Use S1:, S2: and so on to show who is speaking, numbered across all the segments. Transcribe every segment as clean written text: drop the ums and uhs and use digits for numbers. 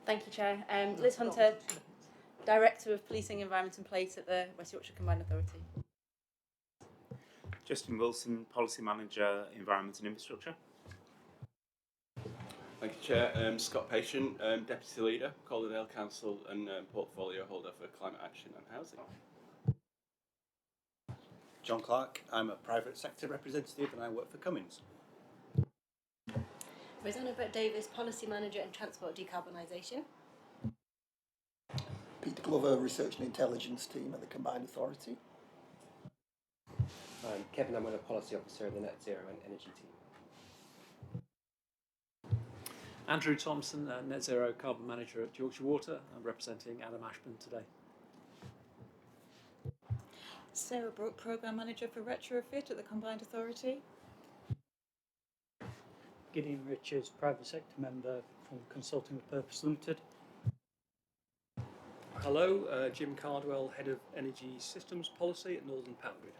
S1: Thank you, Chair. Liz Hunter, Director of Policing, Environment and Place at the West Yorkshire Combined Authority.
S2: Justin Wilson, Policy Manager, Environment and Infrastructure.
S3: Thank you, Chair. Scott Patient, Deputy Leader, Calderdale Council and Portfolio Holder for Climate Action and Housing.
S4: John Clark, I'm a private sector representative and I work for Cummins.
S5: Rosanna Brett-Davis, Policy Manager and Transport Decarbonisation.
S6: Peter Glover, Research and Intelligence Team at the Combined Authority.
S7: I'm Kevin, I'm a Policy Officer in the Net Zero and Energy Team.
S8: Andrew Thompson, Net Zero Carbon Manager at Yorkshire Water. I'm representing Adam Ashburn today.
S9: Sarah Brooke, Programme Manager for Retrofit at the Combined Authority.
S10: Gideon Richards, Private Sector Member from Consulting with Purpose Limited.
S11: Hello, Jim Cardwell, Head of Energy Systems Policy at Northern Power Grid.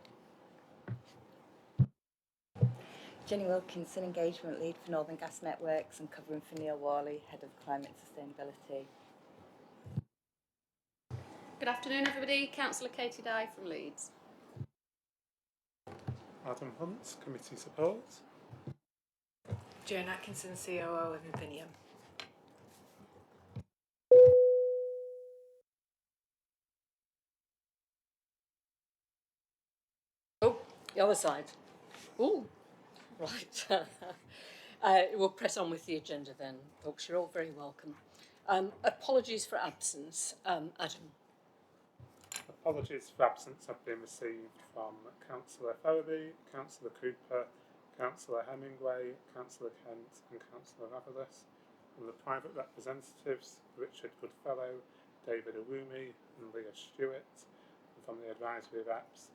S12: Jenny Wilkinson, Engagement Lead for Northern Gas Networks and covering for Neil Worley, Head of Climate Sustainability.
S13: Good afternoon, everybody. Councillor Katie Dye from Leeds.
S14: Adam Hunt, Committee Support.
S15: Joan Atkinson, COO of Infinium.
S16: Oh, the other side. Oh, right. We'll press on with the agenda then, folks. You're all very welcome. Apologies for absence. Adam.
S14: Apologies for absence have been received from Councillor Ferraby, Councillor Cooper, Councillor Hemingway, Councillor Kent and Councillor Avalis, from the private representatives Richard Goodfellow, David Awumi and Leah Stewart, and from the advisory reps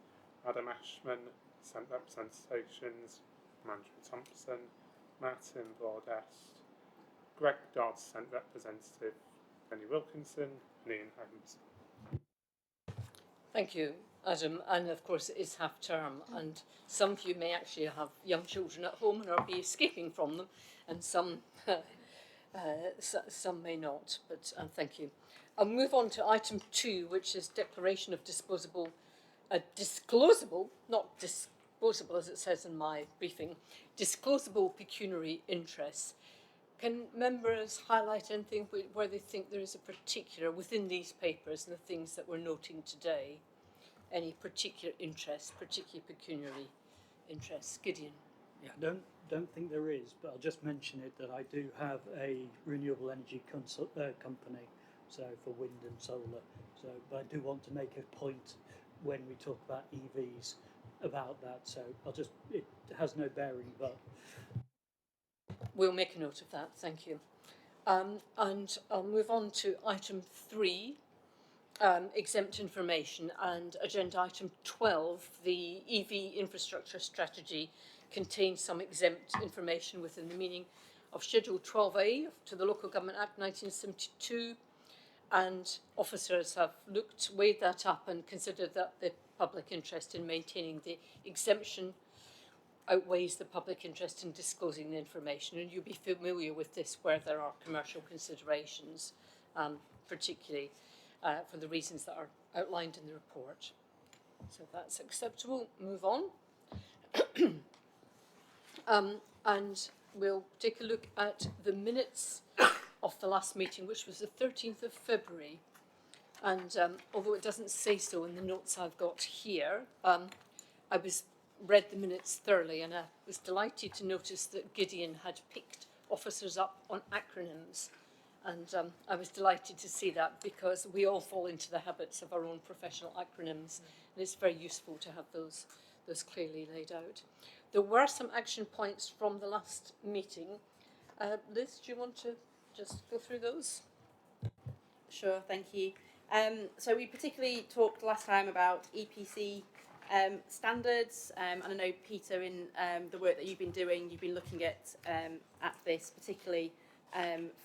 S14: Adam Ashman, sent representations from Andrew Thompson, Martin Broadest, Greg Dodd, sent representative Jenny Wilkinson and Ian Holmes.
S16: Thank you, Adam. And of course it is half term and some of you may actually have young children at home and are be escaping from them, and some some may not, but thank you. I'll move on to item 2, which is declaration of disclosable, not disposable as it says in my briefing, disclosable pecuniary interests. Can members highlight anything where they think there is a particular, within these papers and the things that we're noting today, any particular interest, particular pecuniary interests? Gideon.
S10: Yeah, don't think there is, but I'll just mention it that I do have a renewable energy company, so for wind and solar. So, but I do want to make a point when we talk about EVs about that. So it has no bearing, but.
S16: We'll make a note of that, thank you. And I'll move on to item 3, exempt information, and agenda item 12, the EV infrastructure strategy contains some exempt information within the meaning of Schedule 12A to the Local Government Act 1972, and officers have weighed that up and considered that the public interest in maintaining the exemption outweighs the public interest in disclosing the information, and you'll be familiar with this where there are commercial considerations, particularly for the reasons that are outlined in the report. So that's acceptable. Move on. And we'll take a look at the minutes of the last meeting, which was the 13th of February. And although it doesn't say so in the notes I've got here, I read the minutes thoroughly, and I was delighted to notice that Gideon had picked officers up on acronyms, and I was delighted to see that because we all fall into the habits of our own professional acronyms, and it's very useful to have those clearly laid out. There were some action points from the last meeting. Liz, do you want to just go through those?
S1: Sure, thank you. So we particularly talked last time about EPC standards, and I know, Peter, in the work that you've been doing, you've been looking at this particularly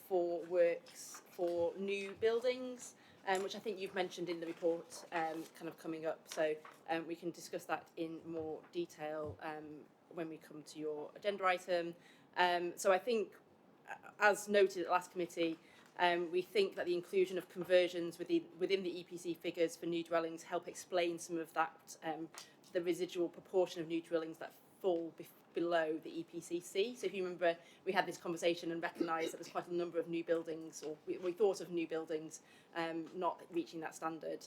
S1: for works for new buildings, which I think you've mentioned in the report kind of coming up, so we can discuss that in more detail when we come to your agenda item. So I think, as noted at the last committee, We think that the inclusion of conversions within the EPC figures for new dwellings help explain some of that, the residual proportion of new dwellings that fall below the EPCC. So if you remember, we had this conversation and recognised that there's quite a number of new buildings, or we thought of new buildings not reaching that standard.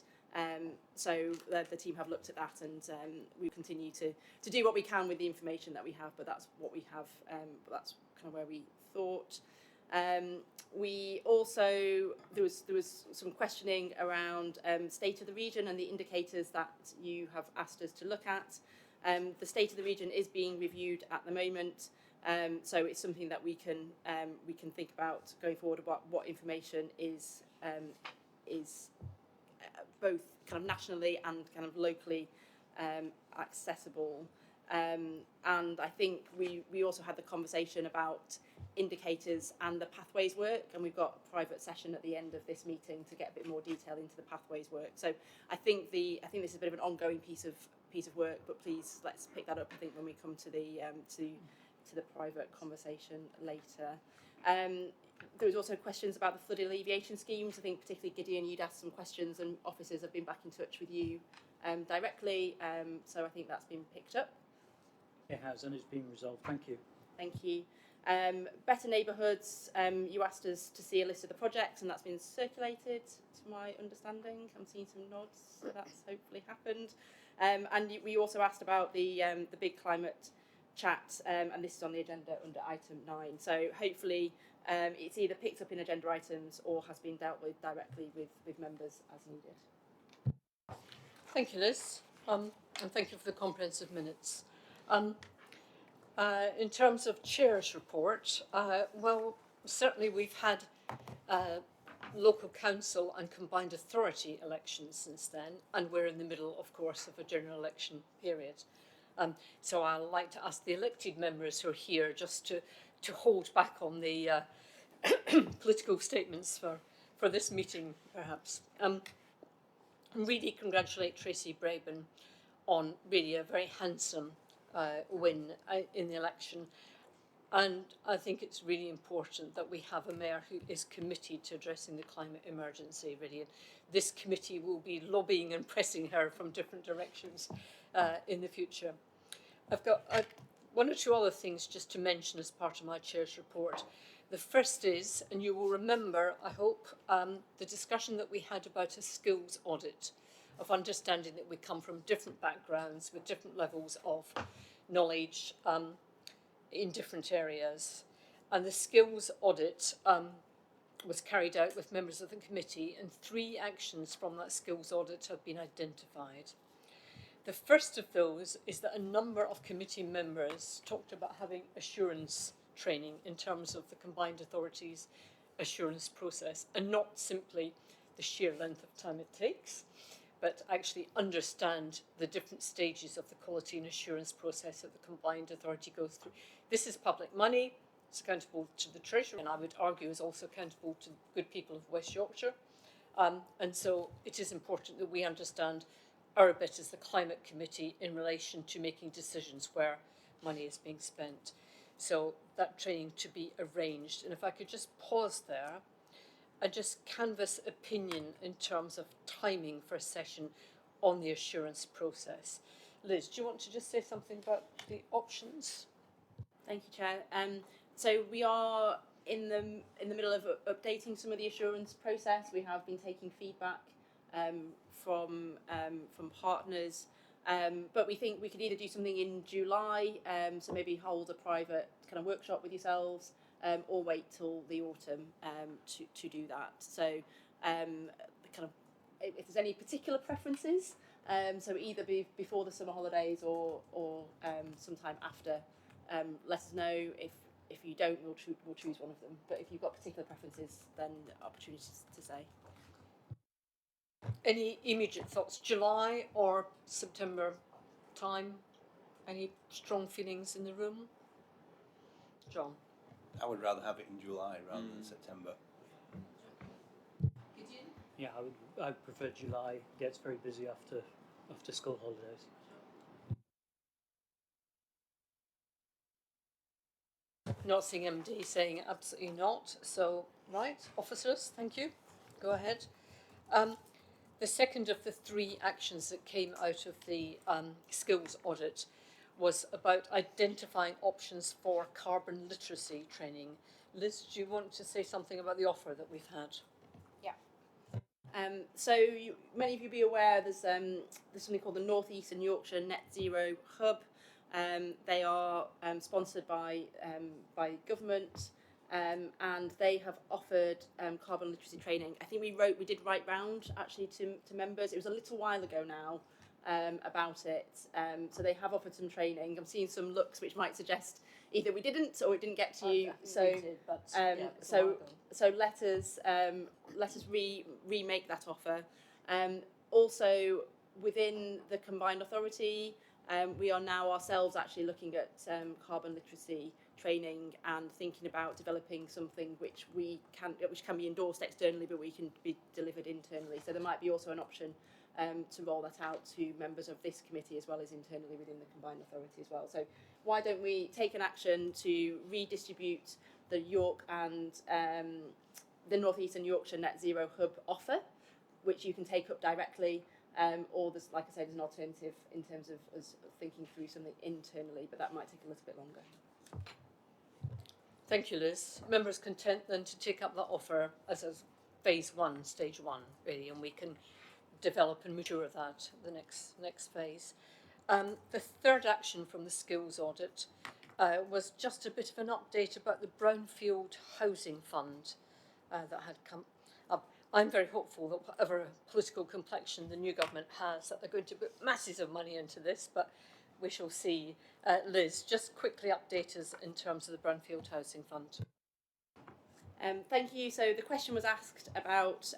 S1: So the team have looked at that, and we continue to do what we can with the information that we have, but that's what we have, but that's kind of where we thought. We also, there was some questioning around state of the region and the indicators that you have asked us to look at. The state of the region is being reviewed at the moment, so it's something that we can think about going forward about what information is both kind of nationally and kind of locally accessible. And I think we also had the conversation about indicators and the pathways work, and we've got a private session at the end of this meeting to get a bit more detail into the pathways work. So I think this is a bit of an ongoing piece of work, but please let's pick that up, I think, when we come to the private conversation later. There was also questions about the flood alleviation schemes. I think particularly Gideon, you'd asked some questions, and officers have been back in touch with you directly, so I think that's been picked up.
S10: It has, and it's been resolved. Thank you.
S1: Thank you. Better Neighbourhoods, you asked us to see a list of the projects, and that's been circulated, to my understanding. I'm seeing some nods, so that's hopefully happened. And we also asked about the big climate chat, and this is on the agenda under item 9. So hopefully it's either picked up in agenda items or has been dealt with directly with members as needed.
S16: Thank you, Liz, and thank you for the comprehensive minutes. In terms of Chair's report, well, certainly we've had local council and combined authority elections since then, and we're in the middle, of course, of a general election period. So I'd like to ask the elected members who are here just to hold back on the political statements for this meeting, perhaps. And really congratulate Tracy Braben on really a very handsome win in the election. And I think it's really important that we have a mayor who is committed to addressing the climate emergency, really. And this committee will be lobbying and pressing her from different directions in the future. I've got one or two other things just to mention as part of my chair's report. The first is, and you will remember, I hope, the discussion that we had about a skills audit, of understanding that we come from different backgrounds with different levels of knowledge in different areas. And the skills audit was carried out with members of the committee, and 3 actions from that skills audit have been identified. The first of those is that a number of committee members talked about having assurance training in terms of the combined authorities assurance process, and not simply the sheer length of time it takes, but actually understand the different stages of the quality and assurance process that the combined authority goes through. This is public money, it's accountable to the Treasury, and I would argue is also accountable to the good people of West Yorkshire. And so it is important that we understand our bit as the Climate Committee in relation to making decisions where money is being spent. So that training to be arranged. And if I could just pause there and just canvass opinion in terms of timing for a session on the assurance process. Liz, do you want to just say something about the options?
S1: Thank you, Chair. So we are in the middle of updating some of the assurance process. We have been taking feedback from partners, but we think we could either do something in July, so maybe hold a private kind of workshop with yourselves, or wait till the autumn to do that. So if there's any particular preferences, so either before the summer holidays or sometime after, let us know. If you don't, we'll choose one of them. But if you've got particular preferences, then opportunities to say.
S16: Any immediate thoughts? July or September time? Any strong feelings in the room? John?
S4: I would rather have it in July rather than September.
S10: Yeah, I prefer July. It gets very busy after school holidays.
S16: Not seeing MD saying absolutely not. So, right, officers, thank you. Go ahead. The second of the three actions that came out of the skills audit was about identifying options for carbon literacy training. Liz, do you want to say something about the offer that we've had?
S1: So many of you be aware there's something called the North East and Yorkshire Net Zero Hub. They are sponsored by government, and they have offered carbon literacy training. I think we did write round actually to members. It was a little while ago now about it. So they have offered some training. I'm seeing some looks which might suggest either we didn't or it didn't get to you. So
S16: we did, but
S1: so let us remake that offer. Also within the combined authority, we are now ourselves actually looking at carbon literacy training and thinking about developing something which can be endorsed externally, but we can be delivered internally. So there might be also an option to roll that out to members of this committee as well as internally within the combined authority as well. So why don't we take an action to redistribute the York and the North East and Yorkshire Net Zero Hub offer, which you can take up directly, or there's, like I said, there's an alternative in terms of us thinking through something internally, but that might take a little bit longer.
S16: Thank you, Liz. Members content then to take up that offer as a phase one, stage one, really, and we can develop and mature that the next phase. The third action from the skills audit was just a bit of an update about the Brownfield Housing Fund that had come up. I'm very hopeful that whatever political complexion the new government has, that they're going to put masses of money into this, but we shall see. Liz, just quickly update us in terms of the Brownfield Housing Fund.
S1: Thank you. So the question was asked about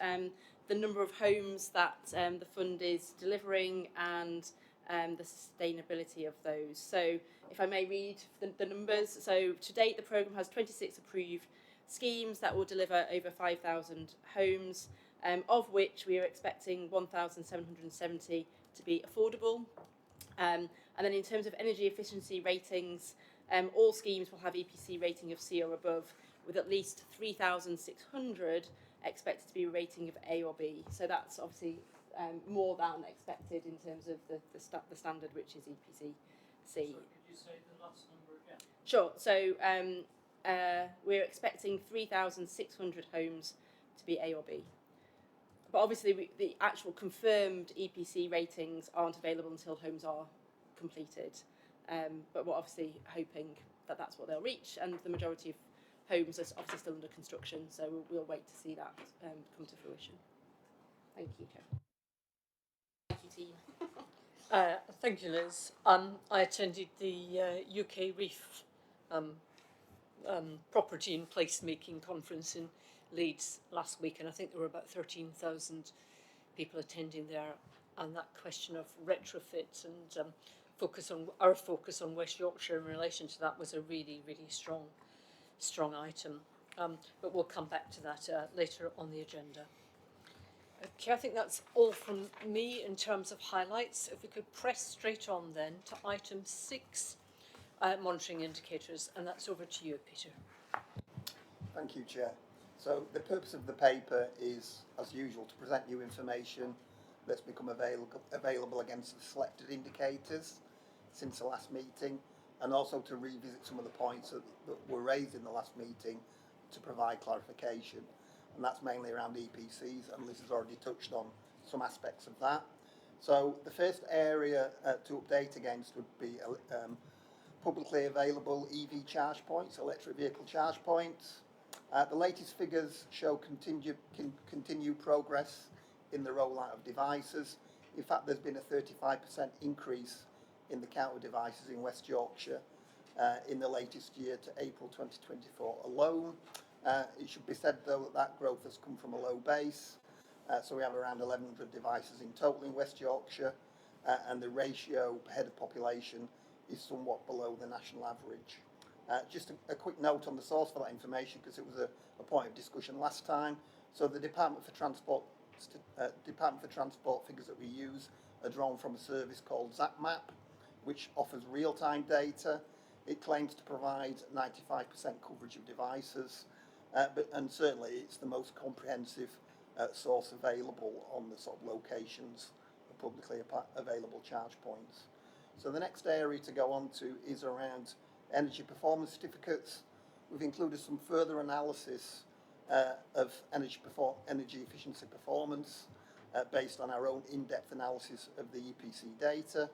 S1: the number of homes that the fund is delivering and the sustainability of those. So if I may read the numbers. So to date, the programme has 26 approved schemes that will deliver over 5,000 homes, of which we are expecting 1,770 to be affordable. And then in terms of energy efficiency ratings, all schemes will have EPC rating of C or above, with at least 3,600 expected to be a rating of A or B. So that's obviously more than expected in terms of the standard, which is EPC C.
S10: So could you say the last number again?
S1: Sure. So we're expecting 3,600 homes to be A or B. But obviously the actual confirmed EPC ratings aren't available until homes are completed. But we're obviously hoping that that's what they'll reach, and the majority of homes are obviously still under construction, so we'll wait to see that come to fruition. Thank you, Joe. Thank you, team.
S16: Thank you, Liz. I attended the UK Reef Property and Placemaking Conference in Leeds last week, and I think there were about 13,000 people attending there, and that question of retrofit and our focus on West Yorkshire in relation to that was a really, really strong item. But we'll come back to that later on the agenda. Okay, I think that's all from me in terms of highlights. If we could press straight on then to item 6, monitoring indicators, and that's over to you, Peter.
S6: Thank you, Chair. So the purpose of the paper is, as usual, to present new information that's become available against the selected indicators since the last meeting, and also to revisit some of the points that were raised in the last meeting to provide clarification. And that's mainly around EPCs, and Liz has already touched on some aspects of that. So the first area to update against would be publicly available EV charge points, electric vehicle charge points. The latest figures show continued progress in the rollout of devices. In fact, there's been a 35% increase in the count of devices in West Yorkshire in the latest year to April 2024 alone. It should be said, though, that growth has come from a low base. So we have around 1,100 devices in total in West Yorkshire, and the ratio per head of population is somewhat below the national average. Just a quick note on the source for that information, because it was a point of discussion last time. So the Department for Transport figures that we use are drawn from a service called ZapMap, which offers real-time data. It claims to provide 95% coverage of devices, and certainly it's the most comprehensive source available on the sort of locations of publicly available charge points. So the next area to go on to is around energy performance certificates. We've included some further analysis of energy efficiency performance based on our own in-depth analysis of the EPC data.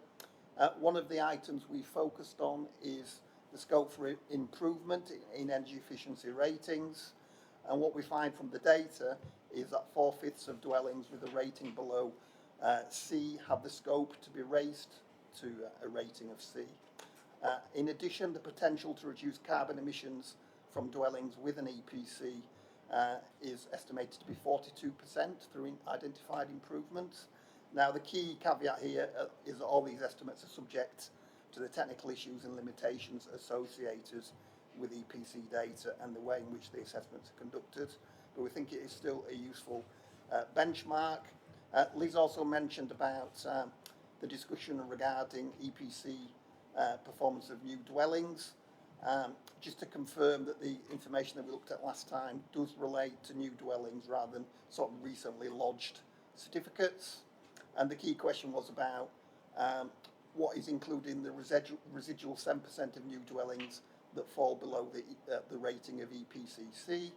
S6: One of the items we focused on is the scope for improvement in energy efficiency ratings. And what we find from the data is that 4/5 of dwellings with a rating below C have the scope to be raised to a rating of C. In addition, the potential to reduce carbon emissions from dwellings with an EPC is estimated to be 42% through identified improvements. Now, the key caveat here is that all these estimates are subject to the technical issues and limitations associated with EPC data and the way in which the assessments are conducted, but we think it is still a useful benchmark. Liz also mentioned about the discussion regarding EPC performance of new dwellings. Just to confirm that the information that we looked at last time does relate to new dwellings rather than sort of recently lodged certificates. And the key question was about what is included in the residual 7% of new dwellings that fall below the rating of EPCC.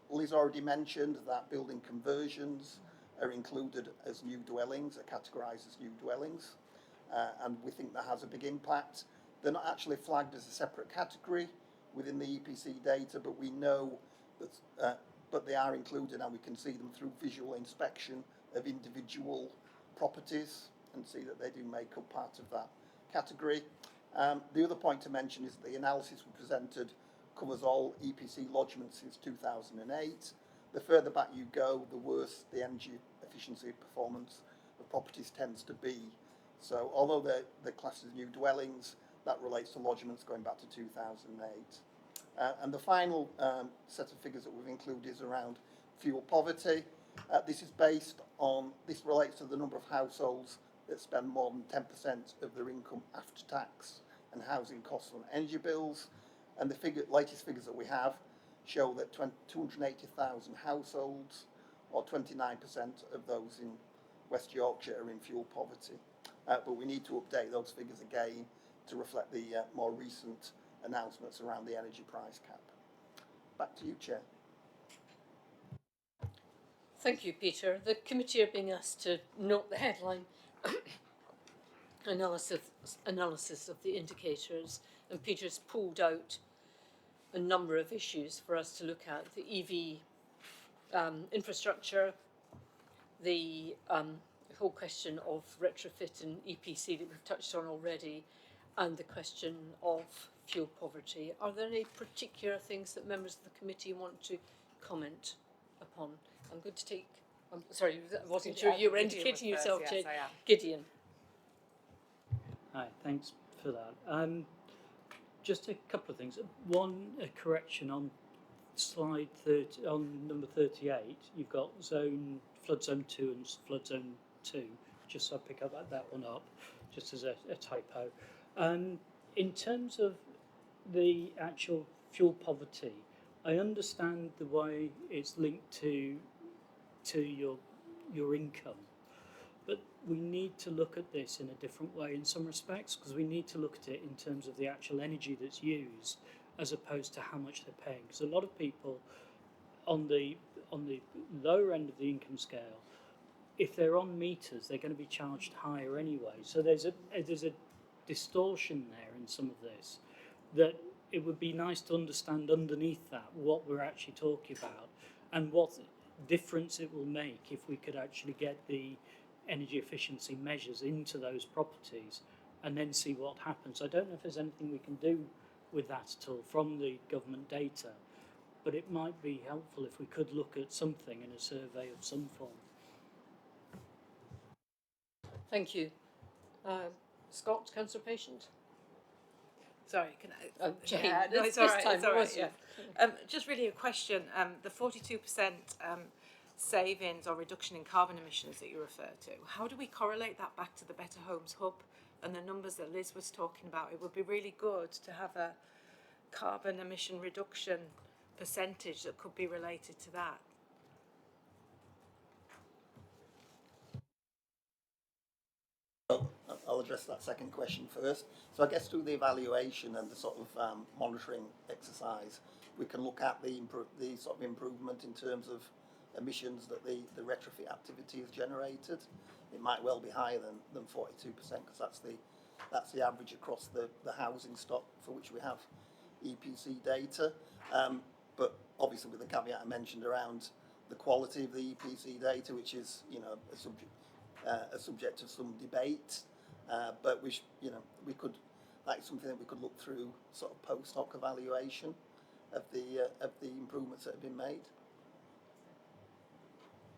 S6: Liz already mentioned that building conversions are included as new dwellings, are categorised as new dwellings, and we think that has a big impact. They're not actually flagged as a separate category within the EPC data, but we know that, but they are included, and we can see them through visual inspection of individual properties and see that they do make up part of that category. The other point to mention is that the analysis we presented covers all EPC lodgements since 2008. The further back you go, the worse the energy efficiency performance of properties tends to be. So although they're classed as new dwellings, that relates to lodgements going back to 2008. And the final set of figures that we've included is around fuel poverty. This relates to the number of households that spend more than 10% of their income after tax and housing costs on energy bills. And the latest figures that we have show that 280,000 households, or 29% of those in West Yorkshire, are in fuel poverty. But we need to update those figures again to reflect the more recent announcements around the energy price cap. Back to you, Chair.
S16: Thank you, Peter. The committee are being asked to note the headline analysis of the indicators, and Peter's pulled out a number of issues for us to look at: the EV infrastructure, the whole question of retrofit and EPC that we've touched on already, and the question of fuel poverty. Are there any particular things that members of the committee want to comment upon? I'm going to take. I'm sorry, I wasn't sure you were indicating yourself,
S15: yes, I am.
S16: Gideon.
S10: Hi, thanks for that. Just a couple of things. One, a correction on slide 30, on number 38. You've got flood zone 2 and flood zone 2. Just so I pick that one up, just as a typo. In terms of the actual fuel poverty, I understand the way it's linked to your income, but we need to look at this in a different way in some respects, because we need to look at it in terms of the actual energy that's used as opposed to how much they're paying. Because a lot of people on the lower end of the income scale, if they're on meters, they're going to be charged higher anyway. So there's a distortion there in some of this, that it would be nice to understand underneath that what we're actually talking about and what difference it will make if we could actually get the energy efficiency measures into those properties and then see what happens. I don't know if there's anything we can do with that at all from the government data, but it might be helpful if we could look at something in a survey of some form.
S16: Thank you. Scott, Councillor Patient?
S15: Sorry, can I?
S16: Jane,
S15: yeah, no,
S16: it's
S15: it's all right.
S16: time,
S15: It's all right.
S16: wasn't
S15: Yeah.
S16: it?
S15: Just really a question. The 42% savings or reduction in carbon emissions that you refer to. How do we correlate that back to the Better Homes Hub and the numbers that Liz was talking about, it would be really good to have a carbon emission reduction percentage that could be related to that.
S6: Well, I'll address that second question first. So I guess through the evaluation and the sort of monitoring exercise, we can look at the sort of improvement in terms of emissions that the retrofit activity has generated. It might well be higher than 42% because that's the average across the housing stock for which we have EPC data. But obviously with the caveat I mentioned around the quality of the EPC data, which is a subject of some debate, but we could, that's something that we could look through sort of post hoc evaluation of the improvements that have been made.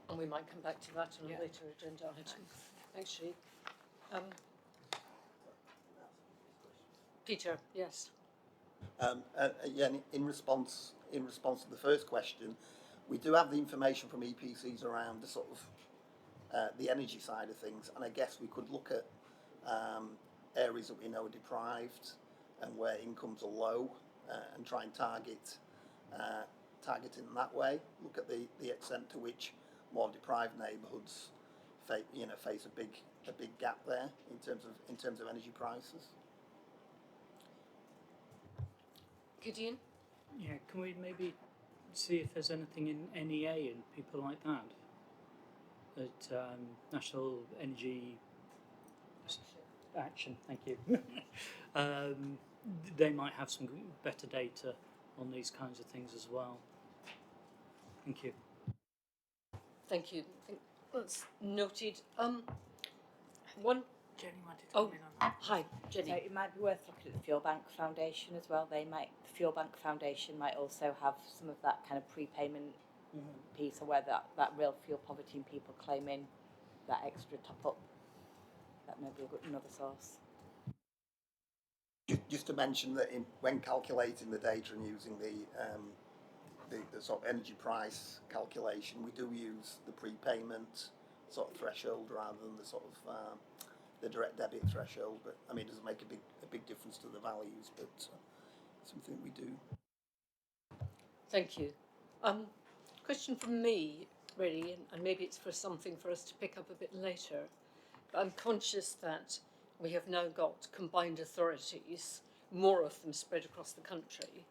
S16: And we might come back to that on a later agenda item. Thanks, Shee. Peter, yes.
S6: In response to the first question, we do have the information from EPCs around the sort of the energy side of things, and I guess we could look at areas that we know are deprived and where incomes are low, and try and target in that way. Look at the extent to which more deprived neighbourhoods face a big gap there in terms of energy prices.
S16: Gideon?
S10: Yeah, can we maybe see if there's anything in NEA and people like that? At National Energy Action, thank you. They might have some better data on these kinds of things as well. Thank you.
S16: Thank you. I think that's noted. One.
S15: Jenny wanted to come in on that.
S16: Hi, Jenny.
S12: So it might be worth looking at the Fuel Bank Foundation as well. The Fuel Bank Foundation might also have some of that kind of prepayment piece, or where that real fuel poverty and people claim in that extra top up. That may be another source.
S6: Just to mention that when calculating the data and using the sort of energy price calculation, we do use the prepayment sort of threshold rather than the sort of the direct debit threshold. But I mean, it doesn't make a big difference to the values, but something we do.
S16: Thank you. Question from me, really, and maybe it's for something for us to pick up a bit later. But I'm conscious that we have now got combined authorities, more of them spread across the country,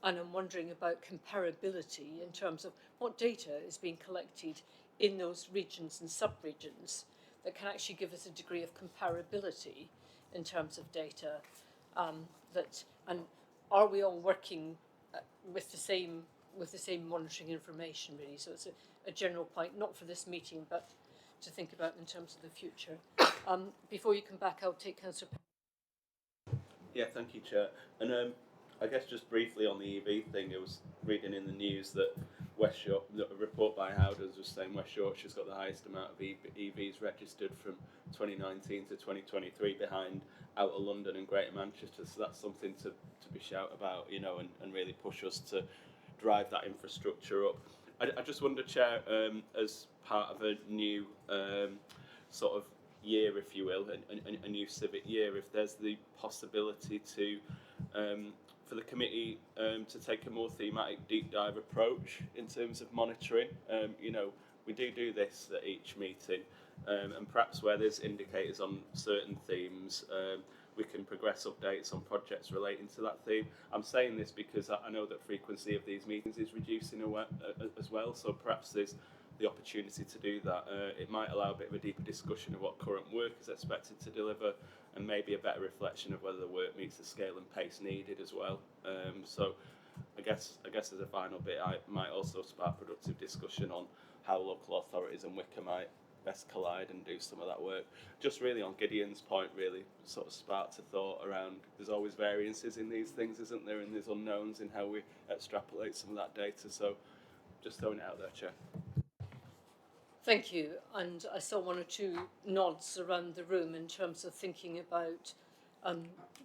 S16: and I'm wondering about comparability in terms of what data is being collected in those regions and sub-regions that can actually give us a degree of comparability in terms of data, and are we all working with the same monitoring information, really? So it's a general point, not for this meeting, but to think about in terms of the future. Before you come back, I'll take Councillor.
S3: Yeah, thank you, Chair. And I guess just briefly on the EV thing, I was reading in the news that a report by Howders was saying West Yorkshire's got the highest amount of EVs registered from 2019 to 2023, behind Outer London and Greater Manchester. So that's something to be shout about, and really push us to drive that infrastructure up. I just wonder, Chair, as part of a new sort of year, if you will, a new civic year, if there's the possibility to for the committee to take a more thematic deep dive approach in terms of monitoring. We do this at each meeting, and perhaps where there's indicators on certain themes, we can progress updates on projects relating to that theme. I'm saying this because I know that frequency of these meetings is reducing as well, so perhaps there's the opportunity to do that. It might allow a bit of a deeper discussion of what current work is expected to deliver, and maybe a better reflection of whether the work meets the scale and pace needed as well. So I guess as a final bit, I might also spark productive discussion on how local authorities and Wicker might best collide and do some of that work. Just really on Gideon's point, really sort of sparked a thought around there's always variances in these things, isn't there, and there's unknowns in how we extrapolate some of that data. So just throwing it out there, Chair.
S16: Thank you. And I saw one or two nods around the room in terms of thinking about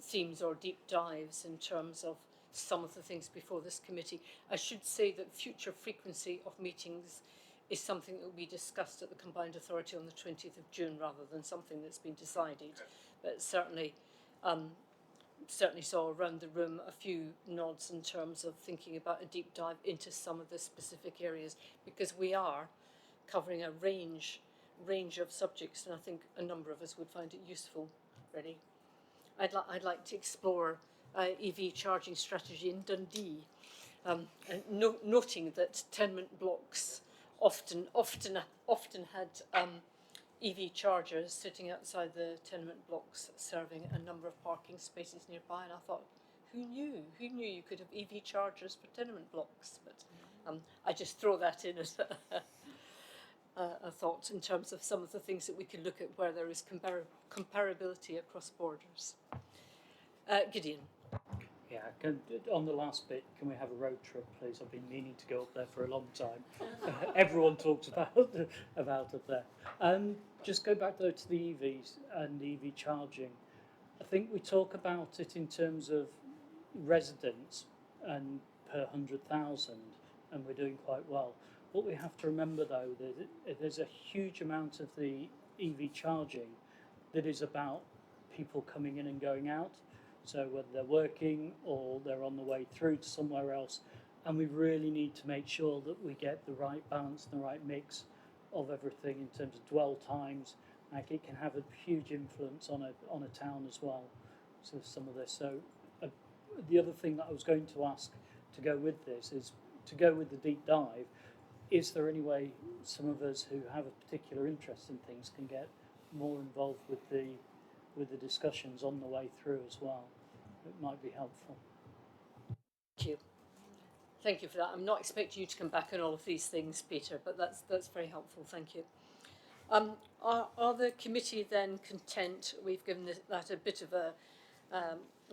S16: themes or deep dives in terms of some of the things before this committee. I should say that future frequency of meetings is something that will be discussed at the Combined Authority on the 20th of June rather than something that's been decided. But certainly saw around the room a few nods in terms of thinking about a deep dive into some of the specific areas, because we are covering a range of subjects, and I think a number of us would find it useful, really. I'd like to explore EV charging strategy in Dundee, and noting that tenement blocks often had EV chargers sitting outside the tenement blocks, serving a number of parking spaces nearby. And I thought, who knew? Who knew you could have EV chargers for tenement blocks? But I just throw that in as a thought in terms of some of the things that we could look at where there is comparability across borders. Gideon.
S10: Yeah, on the last bit, can we have a road trip, please? I've been meaning to go up there for a long time. Everyone talks about up there. Just go back though to the EVs and EV charging. I think we talk about it in terms of residents and per 100,000, and we're doing quite well. What we have to remember though, there's a huge amount of the EV charging that is about people coming in and going out. So whether they're working or they're on the way through to somewhere else, and we really need to make sure that we get the right balance and the right mix of everything in terms of dwell times. Like, it can have a huge influence on a town as well. So some of this. So the other thing that I was going to ask to go with this is to go with the deep dive. Is there any way some of us who have a particular interest in things can get more involved with the discussions on the way through as well? It might be helpful.
S16: Thank you. Thank you for that. I'm not expecting you to come back on all of these things, Peter, but that's very helpful. Thank you. Are the committee then content? We've given that a bit of a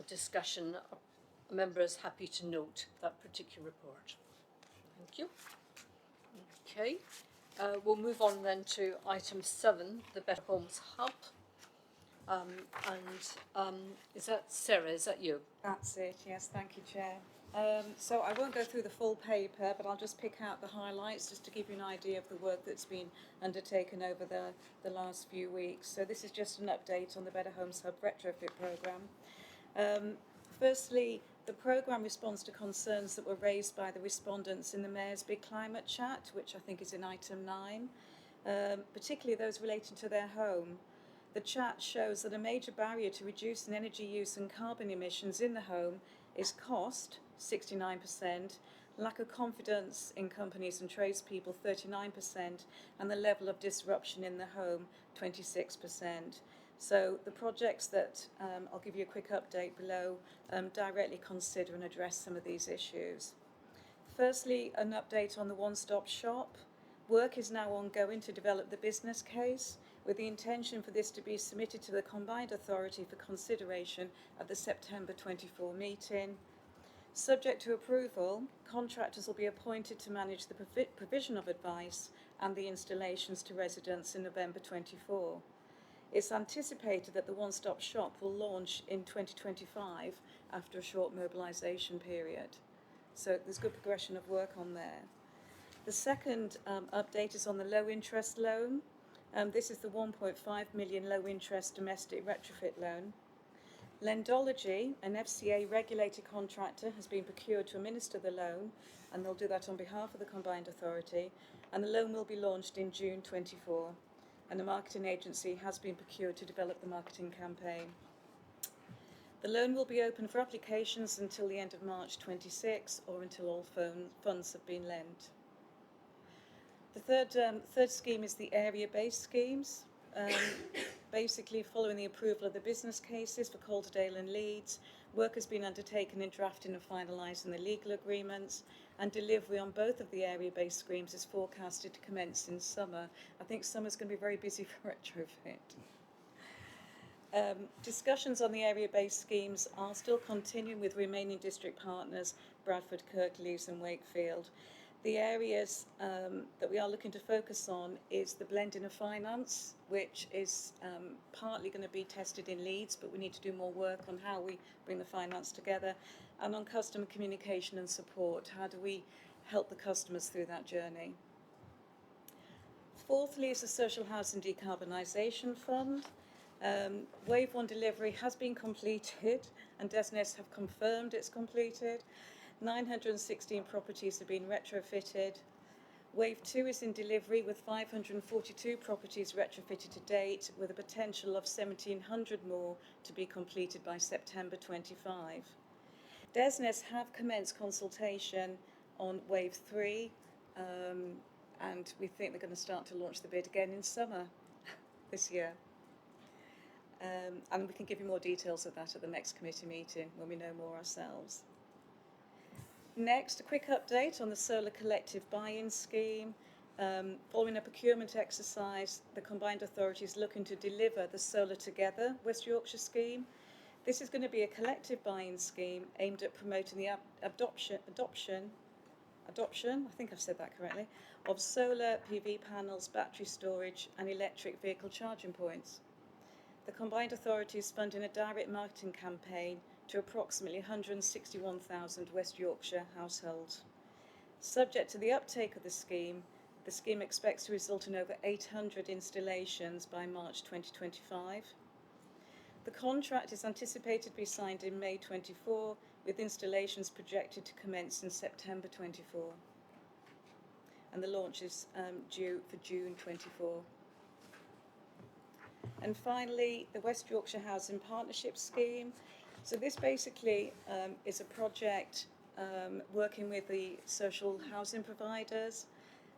S16: discussion. Are members happy to note that particular report? Thank you. Okay. We'll move on then to item 7, the Better Homes Hub. Is that Sarah? Is that you?
S9: That's it, yes, thank you, Chair. So I won't go through the full paper, but I'll just pick out the highlights just to give you an idea of the work that's been undertaken over the last few weeks. So this is just an update on the Better Homes Hub retrofit programme. Firstly, the programme responds to concerns that were raised by the respondents in the Mayor's Big Climate Chat, which I think is in item 9, particularly those relating to their home. The chat shows that a major barrier to reducing energy use and carbon emissions in the home is cost, 69%, lack of confidence in companies and tradespeople, 39%, and the level of disruption in the home, 26%. So the projects that I'll give you a quick update below directly consider and address some of these issues. Firstly, an update on the one-stop shop. Work is now ongoing to develop the business case, with the intention for this to be submitted to the Combined Authority for consideration at the September 24 meeting. Subject to approval, contractors will be appointed to manage the provision of advice and the installations to residents in November 24. It's anticipated that the one-stop shop will launch in 2025 after a short mobilisation period. So there's good progression of work on there. The second update is on the low-interest loan. This is the 1.5 million low-interest domestic retrofit loan. Lendology, an FCA regulated contractor, has been procured to administer the loan, and they'll do that on behalf of the Combined Authority, and the loan will be launched in June 24, and a marketing agency has been procured to develop the marketing campaign. The loan will be open for applications until the end of March 26 or until all funds have been lent. The third scheme is the area-based schemes. Basically, following the approval of the business cases for Calderdale and Leeds, work has been undertaken in drafting and finalising the legal agreements, and delivery on both of the area-based schemes is forecasted to commence in summer. I think summer's going to be very busy for retrofit. Discussions on the area-based schemes are still continuing with remaining district partners, Bradford, Kirklees and Wakefield. The areas that we are looking to focus on is the blending of finance, which is partly going to be tested in Leeds, but we need to do more work on how we bring the finance together, and on customer communication and support. How do we help the customers through that journey? Fourthly is the Social Housing Decarbonisation Fund. Wave 1 delivery has been completed and DESNZ have confirmed it's completed. 916 properties have been retrofitted. Wave 2 is in delivery with 542 properties retrofitted to date, with a potential of 1,700 more to be completed by September 25. DESNZ have commenced consultation on Wave 3, and we think they're going to start to launch the bid again in summer this year. And we can give you more details of that at the next committee meeting when we know more ourselves. Next, a quick update on the solar collective buy-in scheme. Following a procurement exercise, the combined authority is looking to deliver the Solar Together West Yorkshire scheme. This is going to be a collective buy-in scheme aimed at promoting the adoption, I think I've said that correctly, of solar PV panels, battery storage and electric vehicle charging points. The combined authority is funding a direct marketing campaign to approximately 161,000 West Yorkshire households. Subject to the uptake of the scheme expects to result in over 800 installations by March 2025. The contract is anticipated to be signed in May 24, with installations projected to commence in September 24. And the launch is due for June 24. And finally, the West Yorkshire Housing Partnership Scheme. So this basically is a project working with the social housing providers.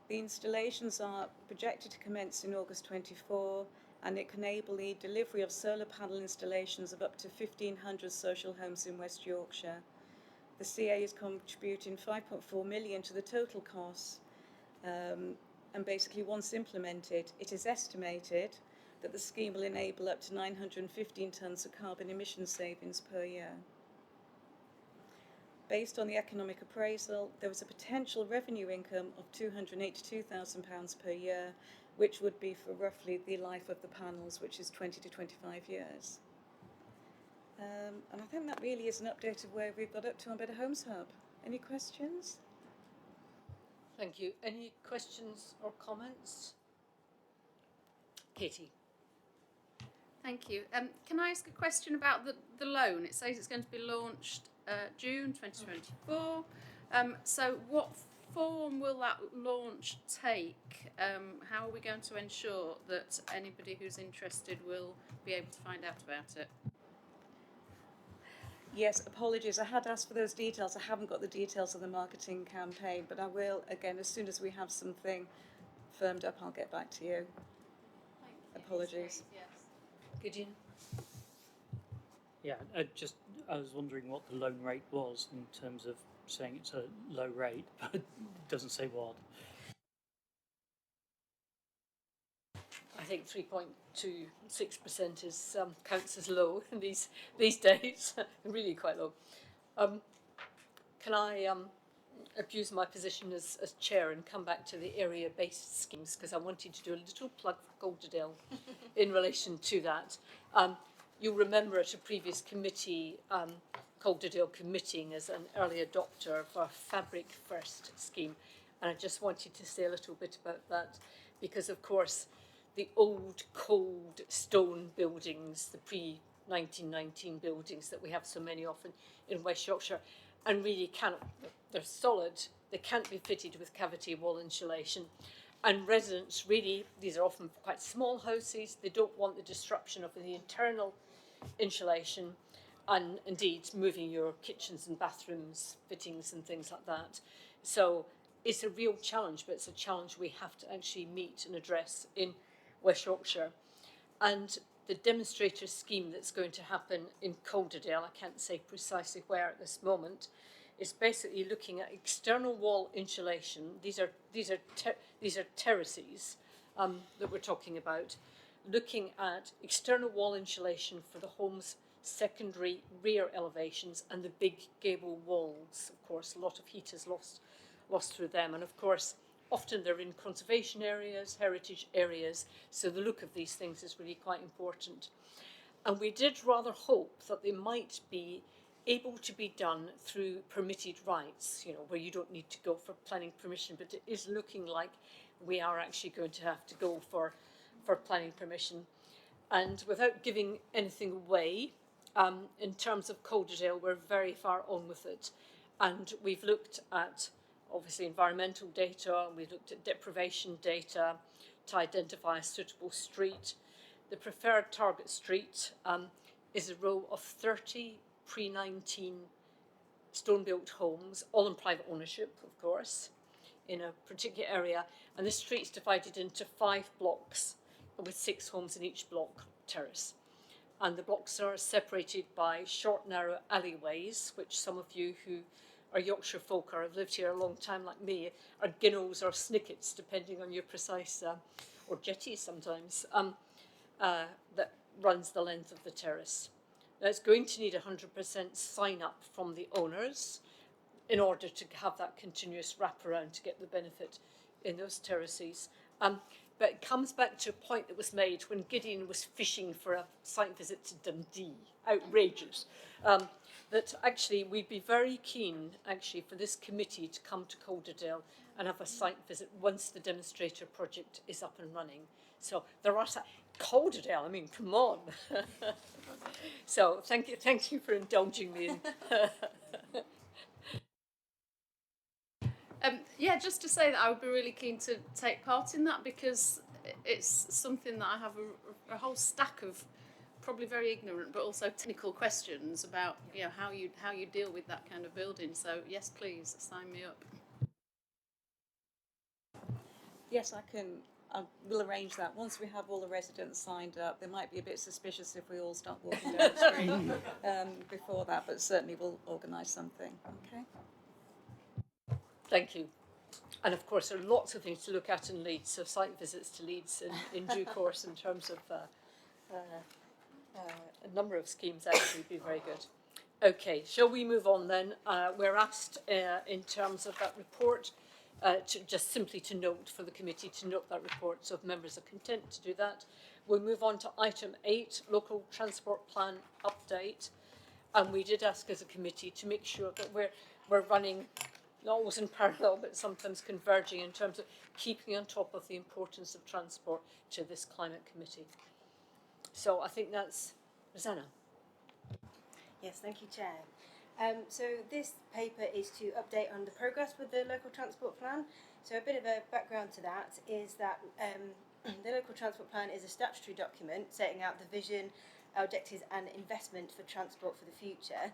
S9: The installations are projected to commence in August 24, and it can enable the delivery of solar panel installations of up to 1,500 social homes in West Yorkshire. The CA is contributing 5.4 million to the total costs, and basically once implemented, it is estimated that the scheme will enable up to 915 tonnes of carbon emission savings per year. Based on the economic appraisal, there was a potential revenue income of £282,000 per year, which would be for roughly the life of the panels, which is 20 to 25 years. And I think that really is an update of where we've got up to on Better Homes Hub. Any questions?
S16: Thank you. Any questions or comments? Katie.
S13: Thank you. Can I ask a question about the loan? It says it's going to be launched June 2024. So what form will that launch take? How are we going to ensure that anybody who's interested will be able to find out about it?
S9: Yes, apologies. I had asked for those details. I haven't got the details of the marketing campaign, but I will, again, as soon as we have something firmed up, I'll get back to you. Apologies.
S13: Yes.
S16: Gideon?
S10: Yeah, I was wondering what the loan rate was in terms of saying it's a low rate, but it doesn't say what.
S16: I think 3.26% is counts as low these days. Really quite low. Can I abuse my position as chair and come back to the area-based schemes, because I wanted to do a little plug for Golderdale in relation to that. You'll remember at a previous committee, Golderdale committing as an early adopter of our Fabric First scheme, and I just wanted to say a little bit about that, because of course the old cold stone buildings, the pre-1919 buildings that we have so many of in West Yorkshire, and really they're solid, they can't be fitted with cavity wall insulation. And residents really, these are often quite small houses, they don't want the disruption of the internal insulation, and indeed moving your kitchens and bathrooms, fittings and things like that. So it's a real challenge, but it's a challenge we have to actually meet and address in West Yorkshire. And the demonstrator scheme that's going to happen in Calderdale, I can't say precisely where at this moment, is basically looking at external wall insulation. These are terraces that we're talking about, looking at external wall insulation for the home's secondary rear elevations and the big gable walls. Of course, a lot of heat is lost through them, and of course often they're in conservation areas, heritage areas, so the look of these things is really quite important. And we did rather hope that they might be able to be done through permitted rights, where you don't need to go for planning permission, but it is looking like we are actually going to have to go for planning permission. And without giving anything away, in terms of Calderdale, we're very far on with it. And we've looked at, obviously, environmental data, we've looked at deprivation data to identify a suitable street. The preferred target street is a row of 30 pre-19 stone-built homes, all in private ownership, of course, in a particular area. And this street's divided into 5 blocks with 6 homes in each block terrace. And the blocks are separated by short, narrow alleyways, which some of you who are Yorkshire folk or have lived here a long time like me are ginnels or snickets, depending on your precise, or jetties sometimes, that runs the length of the terrace. Now, it's going to need 100% sign up from the owners in order to have that continuous wraparound to get the benefit in those terraces. But it comes back to a point that was made when Gideon was fishing for a site visit to Dundee. Outrageous. That actually we'd be very keen actually for this committee to come to Calderdale and have a site visit once the demonstrator project is up and running. So there are Calderdale, I mean, come on. So thank you for indulging me.
S13: Yeah, just to say that I would be really keen to take part in that, because it's something that I have a whole stack of probably very ignorant but also technical questions about, you know, how you deal with that kind of building. So yes, please sign me up.
S9: Yes, I will arrange that. Once we have all the residents signed up, they might be a bit suspicious if we all start walking down the street before that, but certainly we'll organise something. Okay.
S16: Thank you. And of course, there are lots of things to look at in Leeds, so site visits to Leeds in due course in terms of a number of schemes actually would be very good. Okay, shall we move on then? We're asked in terms of that report to just simply to note for the committee to note that report, so if members are content to do that. We'll move on to item 8, local transport plan update. And we did ask as a committee to make sure that we're running not always in parallel, but sometimes converging in terms of keeping on top of the importance of transport to this climate committee. So I think that's Rosanna.
S5: Yes, thank you, Chair. So this paper is to update on the progress with the local transport plan. So a bit of a background to that is that the local transport plan is a statutory document setting out the vision, objectives and investment for transport for the future.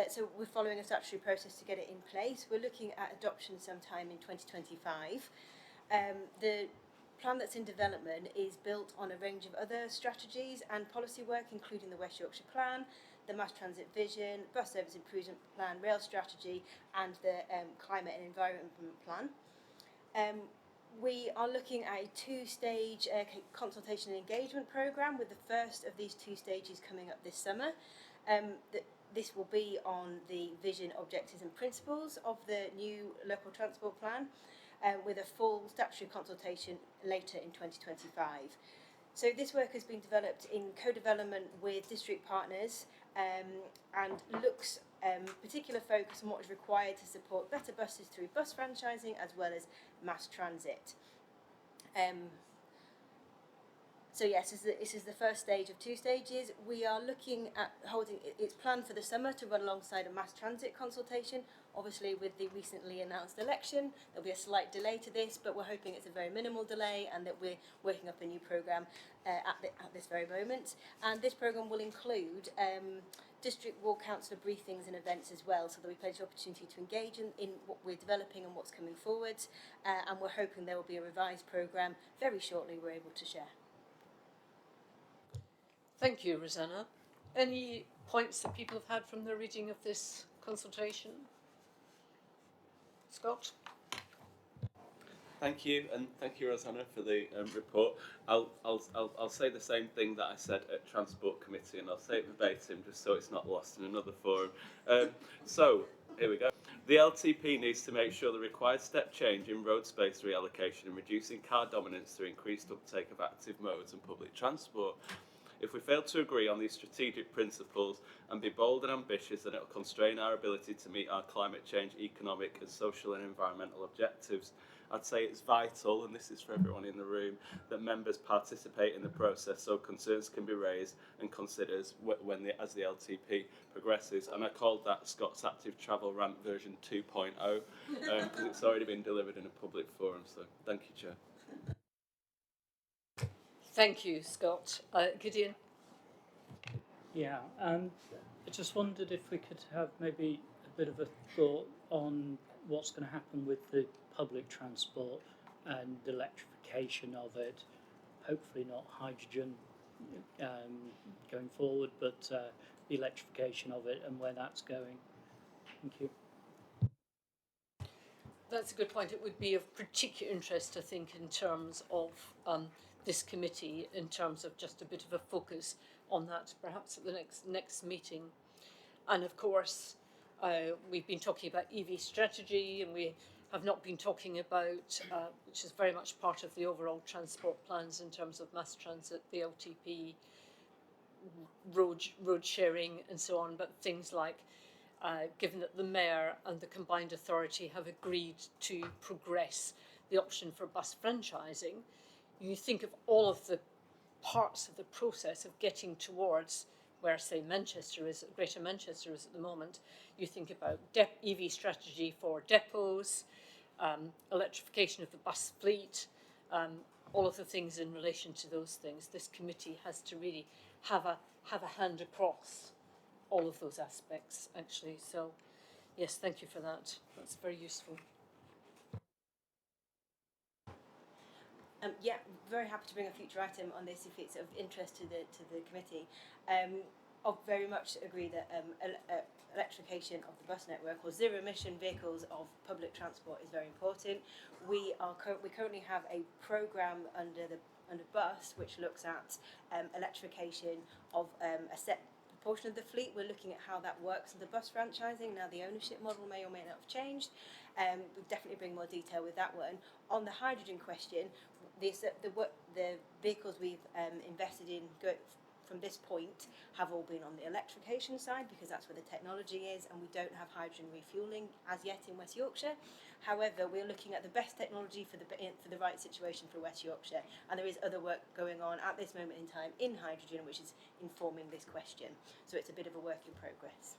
S5: So we're following a statutory process to get it in place. We're looking at adoption sometime in 2025. The plan that's in development is built on a range of other strategies and policy work, including the West Yorkshire Plan, the Mass Transit Vision, Bus Service Improvement Plan, Rail Strategy, and the Climate and Environment Plan. We are looking at a 2-stage consultation and engagement programme, with the first of these 2 stages coming up this summer. This will be on the vision, objectives and principles of the new local transport plan, with a full statutory consultation later in 2025. So this work has been developed in co-development with district partners and looks particular focus on what is required to support better buses through bus franchising as well as mass transit. So yes, this is the first stage of 2 stages. We are looking at holding, it's planned for the summer to run alongside a mass transit consultation. Obviously with the recently announced election, there'll be a slight delay to this, but we're hoping it's a very minimal delay and that we're working up a new programme at this very moment. And this programme will include district ward councillor briefings and events as well, so there'll be plenty of opportunity to engage in what we're developing and what's coming forward. And we're hoping there will be a revised programme very shortly we're able to share.
S16: Thank you, Rosanna. Any points that people have had from the reading of this consultation? Scott?
S3: Thank you, and thank you, Rosanna, for the report. I'll say the same thing that I said at Transport Committee, and I'll say it verbatim just so it's not lost in another forum. So, here we go. The LTP needs to make sure the required step change in road space reallocation and reducing car dominance through increased uptake of active modes and public transport If we fail to agree on these strategic principles and be bold and ambitious, then it will constrain our ability to meet our climate change, economic and social and environmental objectives. I'd say it's vital, and this is for everyone in the room, that members participate in the process so concerns can be raised and considered as the LTP progresses. And I called that Scott's Active Travel Rant version 2.0 because it's already been delivered in a public forum. So thank you, Chair.
S16: Thank you, Scott. Gideon?
S10: Yeah, I just wondered if we could have maybe a bit of a thought on what's going to happen with the public transport and the electrification of it. Hopefully not hydrogen going forward, but the electrification of it and where that's going. Thank you.
S16: That's a good point. It would be of particular interest, I think, in terms of this committee, in terms of just a bit of a focus on that, perhaps at the next meeting. And of course, we've been talking about EV strategy, and we have not been talking about, which is very much part of the overall transport plans in terms of mass transit, the LTP, road sharing and so on, but things like given that the Mayor and the Combined Authority have agreed to progress the option for bus franchising, you think of all of the parts of the process of getting towards where, say, Greater Manchester is at the moment. You think about EV strategy for depots, electrification of the bus fleet, all of the things in relation to those things. This committee has to really have a hand across all of those aspects, actually. So, yes, thank you for that. That's very useful.
S5: Yeah, very happy to bring a future item on this if it's of interest to the committee. I very much agree that electrification of the bus network or zero emission vehicles of public transport is very important. We currently have a programme under bus which looks at electrification of a set proportion of the fleet. We're looking at how that works in the bus franchising. Now the ownership model may or may not have changed. We'll definitely bring more detail with that one. On the hydrogen question, the vehicles we've invested in from this point have all been on the electrification side because that's where the technology is, and we don't have hydrogen refuelling as yet in West Yorkshire. However, we're looking at the best technology for the right situation for West Yorkshire, and there is other work going on at this moment in time in hydrogen which is informing this question. So it's a bit of a work in progress.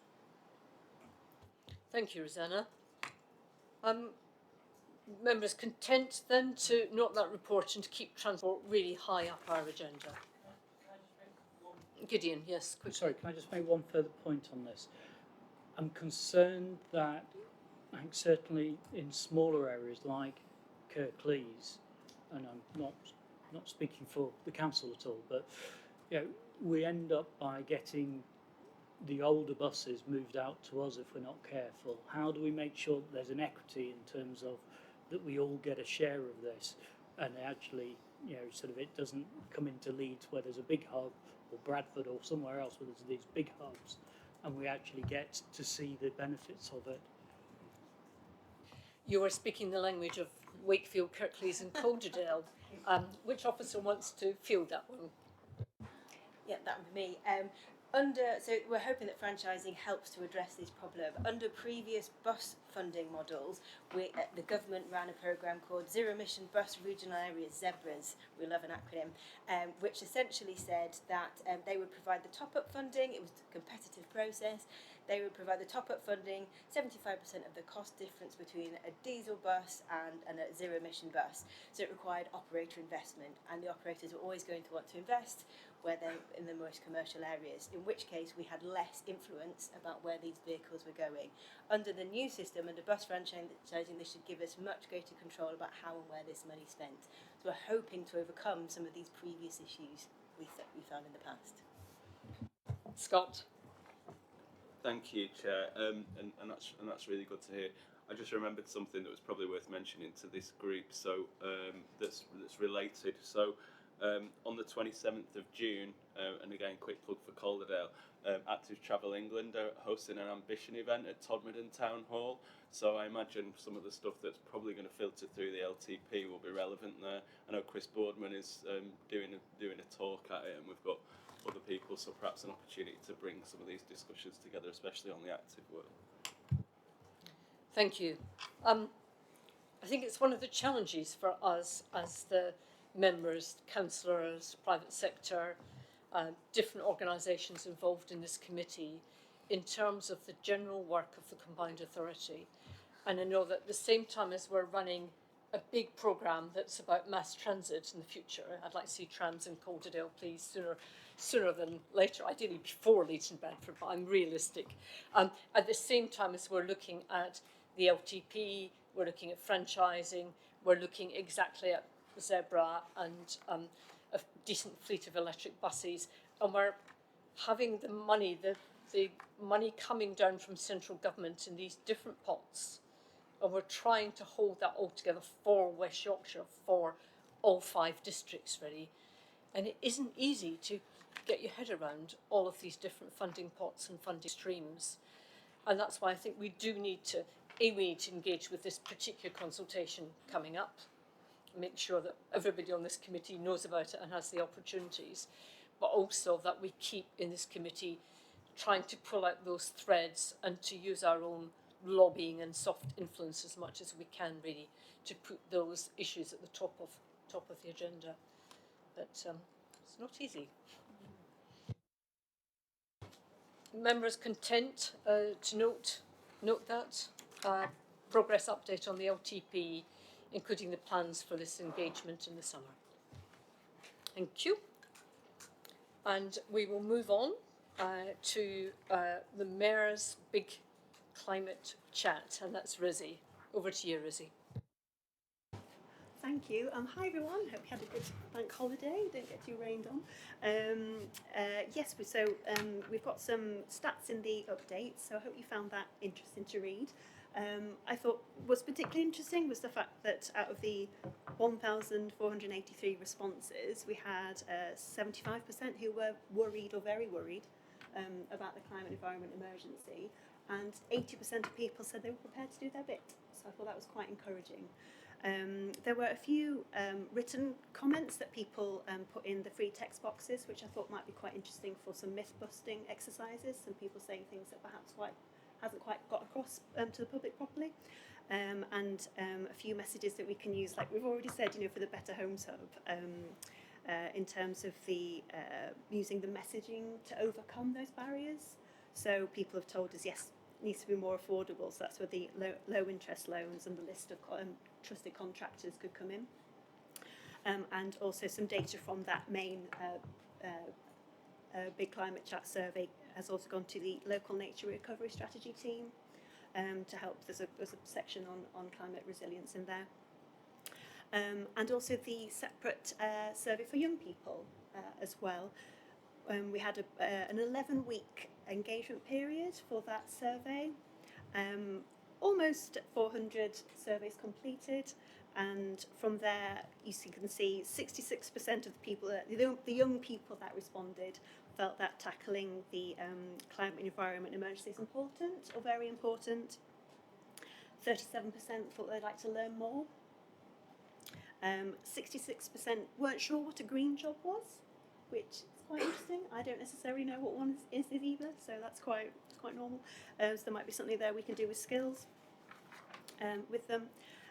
S16: Thank you, Rosanna. Members content then to note that report and to keep transport really high up our agenda? Gideon, yes, quickly.
S10: Sorry, can I just make one further point on this? I'm concerned that, I think certainly in smaller areas like Kirklees, and I'm not speaking for the council at all, but we end up by getting the older buses moved out to us if we're not careful. How do we make sure that there's an equity in terms of that we all get a share of this, and actually, sort of it doesn't come into Leeds where there's a big hub, or Bradford or somewhere else where there's these big hubs, and we actually get to see the benefits of it.
S16: You are speaking the language of Wakefield, Kirklees and Calderdale. Which officer wants to field that one?
S5: Yeah, that would be me. So we're hoping that franchising helps to address this problem. Under previous bus funding models, the government ran a programme called Zero Emission Bus Regional Areas, ZEBRAs, we love an acronym, which essentially said that they would provide the top-up funding. It was a competitive process. They would provide the top-up funding, 75% of the cost difference between a diesel bus and a zero-emission bus. So it required operator investment, and the operators were always going to want to invest where they're in the most commercial areas, in which case we had less influence about where these vehicles were going. Under the new system, under bus franchising, this should give us much greater control about how and where this money is spent. So we're hoping to overcome some of these previous issues we found in the past.
S16: Scott?
S3: Thank you, Chair, and that's really good to hear. I just remembered something that was probably worth mentioning to this group, so that's related. So on the 27th of June, and again, quick plug for Calderdale, Active Travel England are hosting an ambition event at Todmorden Town Hall. So I imagine some of the stuff that's probably going to filter through the LTP will be relevant there. I know Chris Boardman is doing a talk at it, and we've got other people, so perhaps an opportunity to bring some of these discussions together, especially on the active work.
S16: Thank you. I think it's one of the challenges for us as the members, councillors, private sector, different organisations involved in this committee in terms of the general work of the Combined Authority. And I know that at the same time as we're running a big programme that's about mass transit in the future, I'd like to see trams in Calderdale, please, sooner than later, ideally before Leighton Bedford, but I'm realistic. At the same time as we're looking at the LTP, we're looking at franchising, we're looking exactly at Zebra and a decent fleet of electric buses, and we're having the money coming down from central government in these different pots, and we're trying to hold that all together for West Yorkshire, for all 5 districts really. And it isn't easy to get your head around all of these different funding pots and funding streams. And that's why I think we do need to, we need to engage with this particular consultation coming up, make sure that everybody on this committee knows about it and has the opportunities, but also that we keep in this committee trying to pull out those threads and to use our own lobbying and soft influence as much as we can really to put those issues at the top of the agenda. But it's not easy. Members content to note that progress update on the LTP, including the plans for this engagement in the summer. Thank you. And we will move on to the Mayor's big climate chat, and that's Rizzy. Over to you, Rizzy.
S17: Thank you. Hi everyone. Hope you had a good bank holiday. Don't get too rained on. Yes, we've got some stats in the update, so I hope you found that interesting to read. I thought what's particularly interesting was the fact that out of the 1,483 responses, we had 75% who were worried or very worried about the climate environment emergency, and 80% of people said they were prepared to do their bit. So I thought that was quite encouraging. There were a few written comments that people put in the free text boxes, which I thought might be quite interesting for some myth-busting exercises, some people saying things that perhaps hasn't quite got across to the public properly, and a few messages that we can use, like we've already said, for the Better Homes Hub, in terms of the using the messaging to overcome those barriers. So people have told us, yes, it needs to be more affordable, so that's where the low interest loans and the list of trusted contractors could come in. And also some data from that main big climate chat survey has also gone to the local nature recovery strategy team to help. There's a section on climate resilience in there. And also the separate survey for young people as well. We had an 11-week engagement period for that survey. Almost 400 surveys completed, and from there you can see 66% of the people, the young people that responded, felt that tackling the climate and environment emergency is important or very important. 37% thought they'd like to learn more. 66% weren't sure what a green job was, which is quite interesting. I don't necessarily know what one is either, so that's quite normal. So there might be something there we can do with skills with them,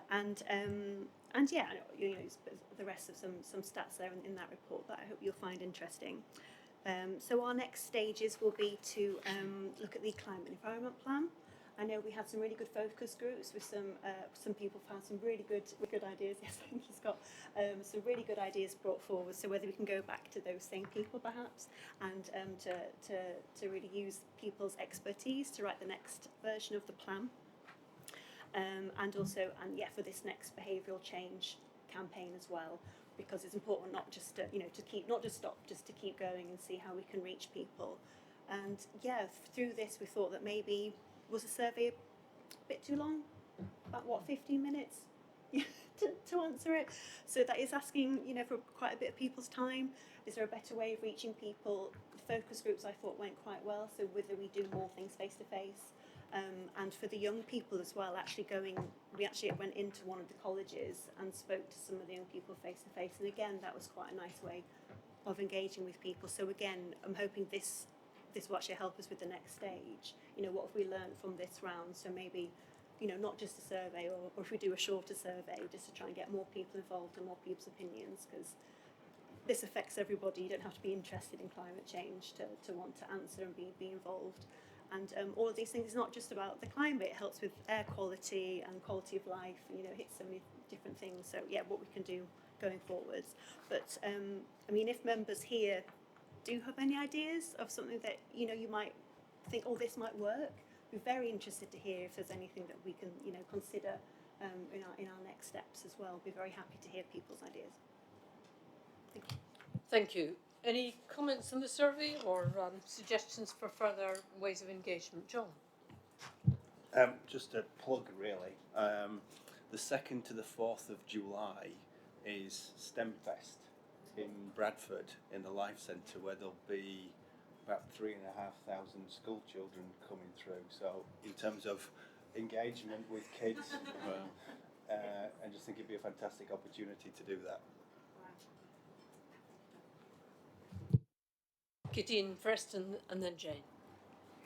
S17: and yeah, the rest of some stats there in that report that I hope you'll find interesting. So our next stages will be to look at the climate and environment plan. I know we had some really good focus groups with some people found some really good ideas. Yes, thank you, Scott. Some really good ideas brought forward. So whether we can go back to those same people perhaps, and to really use people's expertise to write the next version of the plan. And for this next behavioural change campaign as well, because it's important not just to keep going and see how we can reach people. And yeah, through this we thought that maybe was a survey a bit too long, about 15 minutes to answer it. So that is asking for quite a bit of people's time. Is there a better way of reaching people? The focus groups I thought went quite well, so whether we do more things face to face. And for the young people as well, we actually went into one of the colleges and spoke to some of the young people face to face, and again that was quite a nice way of engaging with people. So again, I'm hoping this will actually help us with the next stage. You know, what have we learned from this round? So maybe, you know, not just a survey, or if we do a shorter survey, just to try and get more people involved and more people's opinions, because this affects everybody. You don't have to be interested in climate change to want to answer and be involved. And all of these things is not just about the climate. It helps with air quality and quality of life, and, you know, hits so many different things. So yeah, what we can do going forwards. But I mean, if members here do have any ideas of something that, you know, you might think, oh, this might work, we're very interested to hear if there's anything that we can, you know, consider in our next steps as well. Be very happy to hear people's ideas. Thank you.
S16: Thank you. Any comments on the survey or suggestions for further ways of engagement? John?
S4: Just a plug, really. The 2nd to the 4th of July is STEM Fest in Bradford in the Life Centre, where there'll be about 3,500 school children coming through. So in terms of engagement with kids, I just think it'd be a fantastic opportunity to do that.
S16: Gideon first and then Jane.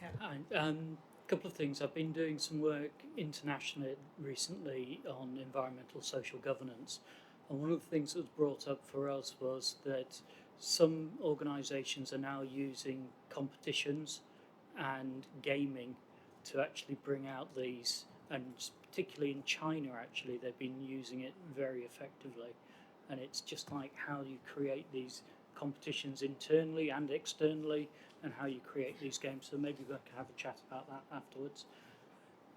S10: Yeah, a couple of things. I've been doing some work internationally recently on environmental social governance, and one of the things that was brought up for us was that some organisations are now using competitions and gaming to actually bring out these, and particularly in China actually they've been using it very effectively, and it's just like how you create these competitions internally and externally, and how you create these games. So maybe we can have a chat about that afterwards.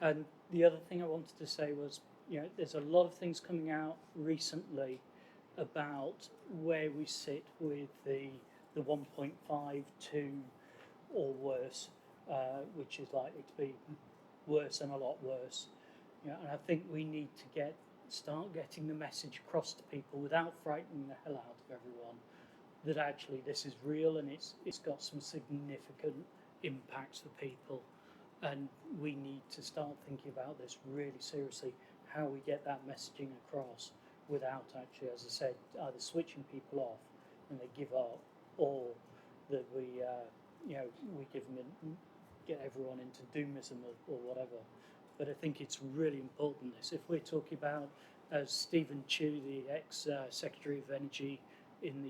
S10: And the other thing I wanted to say was, you know, there's a lot of things coming out recently about where we sit with the 1.5, 2 or worse, which is likely to be worse and a lot worse. You know, and I think we need to start getting the message across to people without frightening the hell out of everyone, that actually this is real and it's got some significant impacts for people, and we need to start thinking about this really seriously, how we get that messaging across without actually, as I said, either switching people off and they give up, or that we give them get everyone into doomism or whatever. But I think it's really important this. If we're talking about, as Stephen Chu, the ex-Secretary of Energy in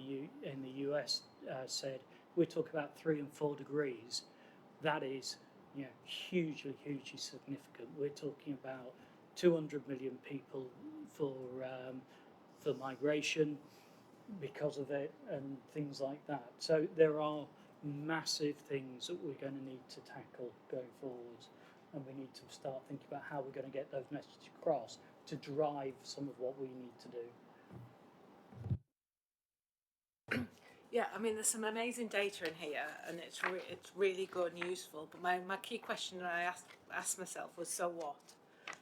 S10: the US said, we're talking about 3 and 4 degrees. That is, you know, hugely significant. We're talking about 200 million people for migration because of it and things like that. So there are massive things that we're going to need to tackle going forwards, and we need to start thinking about how we're going to get those messages across to drive some of what we need to do.
S15: Yeah, I mean, there's some amazing data in here, and it's really good and useful. But my key question that I asked myself was, so what?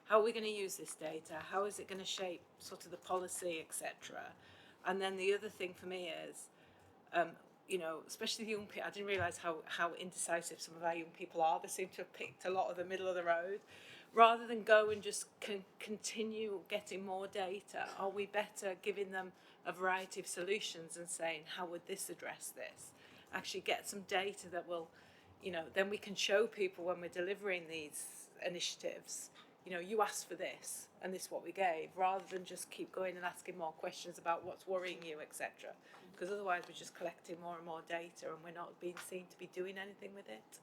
S15: How are we going to use this data? How is it going to shape sort of the policy, etc.? And then the other thing for me is, you know, especially the young people, I didn't realise how indecisive some of our young people are. They seem to have picked a lot of the middle of the road. Rather than go and just continue getting more data, are we better giving them a variety of solutions and saying, how would this address this? Actually get some data that will, you know, then we can show people when we're delivering these initiatives, you know, you asked for this and this is what we gave, rather than just keep going and asking more questions about what's worrying you, etc. Because otherwise we're just collecting more and more data and we're not being seen to be doing anything with it.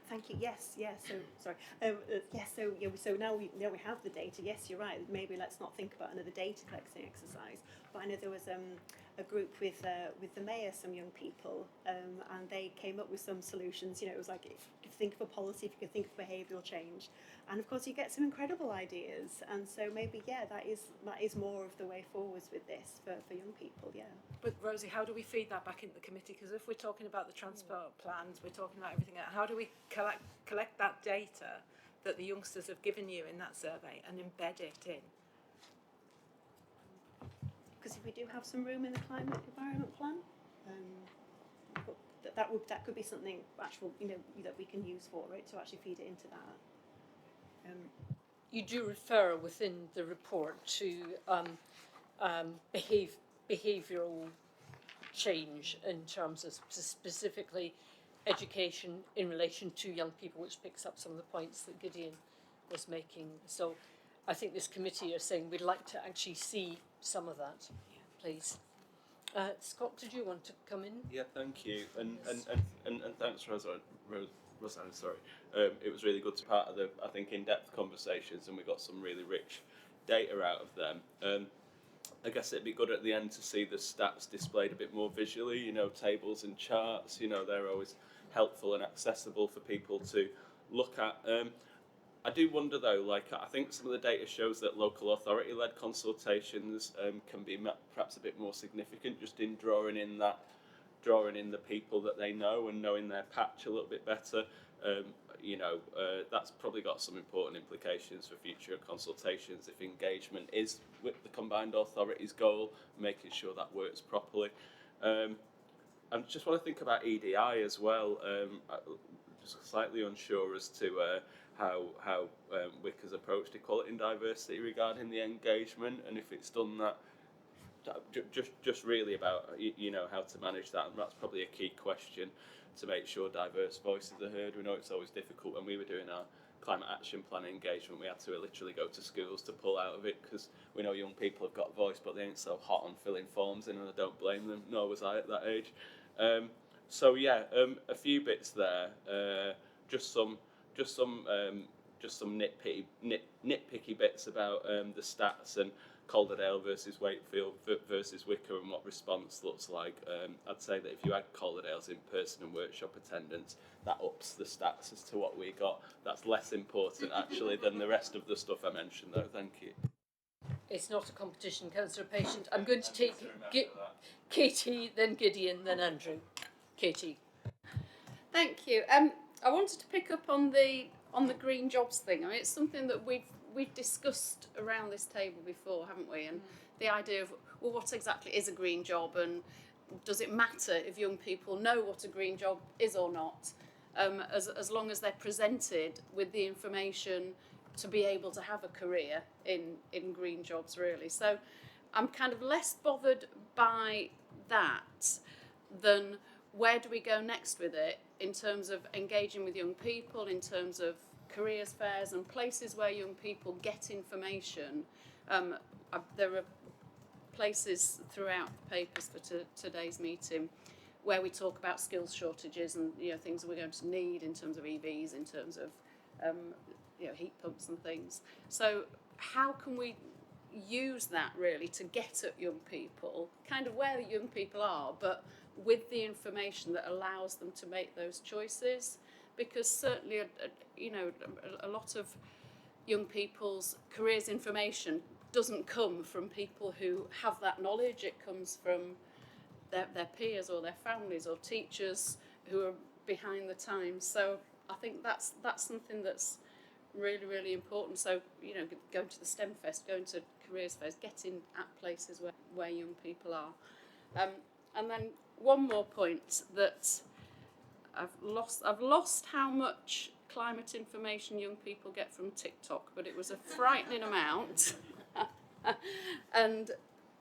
S17: Thank you. Yes. So sorry. So now we have the data. Yes, you're right. Maybe let's not think about another data collecting exercise. But I know there was a group with the mayor, some young people, and they came up with some solutions. You know, it was like, if you think of a policy, if you could think of behavioural change, and of course you get some incredible ideas. And so maybe that is more of the way forwards with this for young people. Yeah.
S15: But Rosie, how do we feed that back into the committee? Because if we're talking about the transport plans, we're talking about everything else. How do we collect that data that the youngsters have given you in that survey and embed it in?
S17: Because if we do have some room in the climate environment plan, that could be something actual, you know, that we can use for it to actually feed it into that.
S16: You do refer within the report to behavioural change in terms of specifically education in relation to young people, which picks up some of the points that Gideon was making. So I think this committee are saying we'd like to actually see some of that, please. Scott, did you want to come in?
S3: Yeah, thank you, and thanks, Rosanne. Sorry, it was really good to be part of the, I think, in-depth conversations, and we got some really rich data out of them. I guess it'd be good at the end to see the stats displayed a bit more visually. You know, tables and charts. You know, they're always helpful and accessible for people to look at. I do wonder though, like I think some of the data shows that local authority-led consultations can be perhaps a bit more significant, just in drawing in the people that they know and knowing their patch a little bit better. That's probably got some important implications for future consultations if engagement is with the combined authorities goal, making sure that works properly. I just want to think about EDI as well. Just slightly unsure as to how WIC has approached equality and diversity regarding the engagement, and if it's done that. Just really about how to manage that, and that's probably a key question to make sure diverse voices are heard. We know it's always difficult. When we were doing our climate action plan engagement, we had to literally go to schools to pull out of it because we know young people have got a voice, but they ain't so hot on filling forms in, and I don't blame them. Nor was I at that age. A few bits there. Just some nitpicky bits about the stats and Calderdale versus Wakefield versus Wicker and what response looks like. I'd say that if you add Calderdale's in-person and workshop attendance, that ups the stats as to what we got. That's less important actually than the rest of the stuff I mentioned though. Thank you.
S16: It's not a competition, Councillor Patient. I'm going to take Katie, then Gideon, then Andrew. Katie.
S13: Thank you. I wanted to pick up on the green jobs thing. I mean, it's something that we've discussed around this table before, haven't we? And the idea of, well, what exactly is a green job, and does it matter if young people know what a green job is or not, as long as they're presented with the information to be able to have a career in green jobs, really. So I'm kind of less bothered by that than where do we go next with it in terms of engaging with young people, in terms of careers fairs and places where young people get information. There are places throughout the papers for today's meeting where we talk about skills shortages and things that we're going to need in terms of EVs, in terms of heat pumps and things. So how can we use that really to get at young people, kind of where the young people are, but with the information that allows them to make those choices? Because certainly, a lot of young people's careers information doesn't come from people who have that knowledge. It comes from their peers or their families or teachers who are behind the times. So I think that's something that's really, really important. So, going to the STEM Fest, going to careers fairs, getting at places where young people are. And then one more point that I've lost how much climate information young people get from TikTok, but it was a frightening amount. And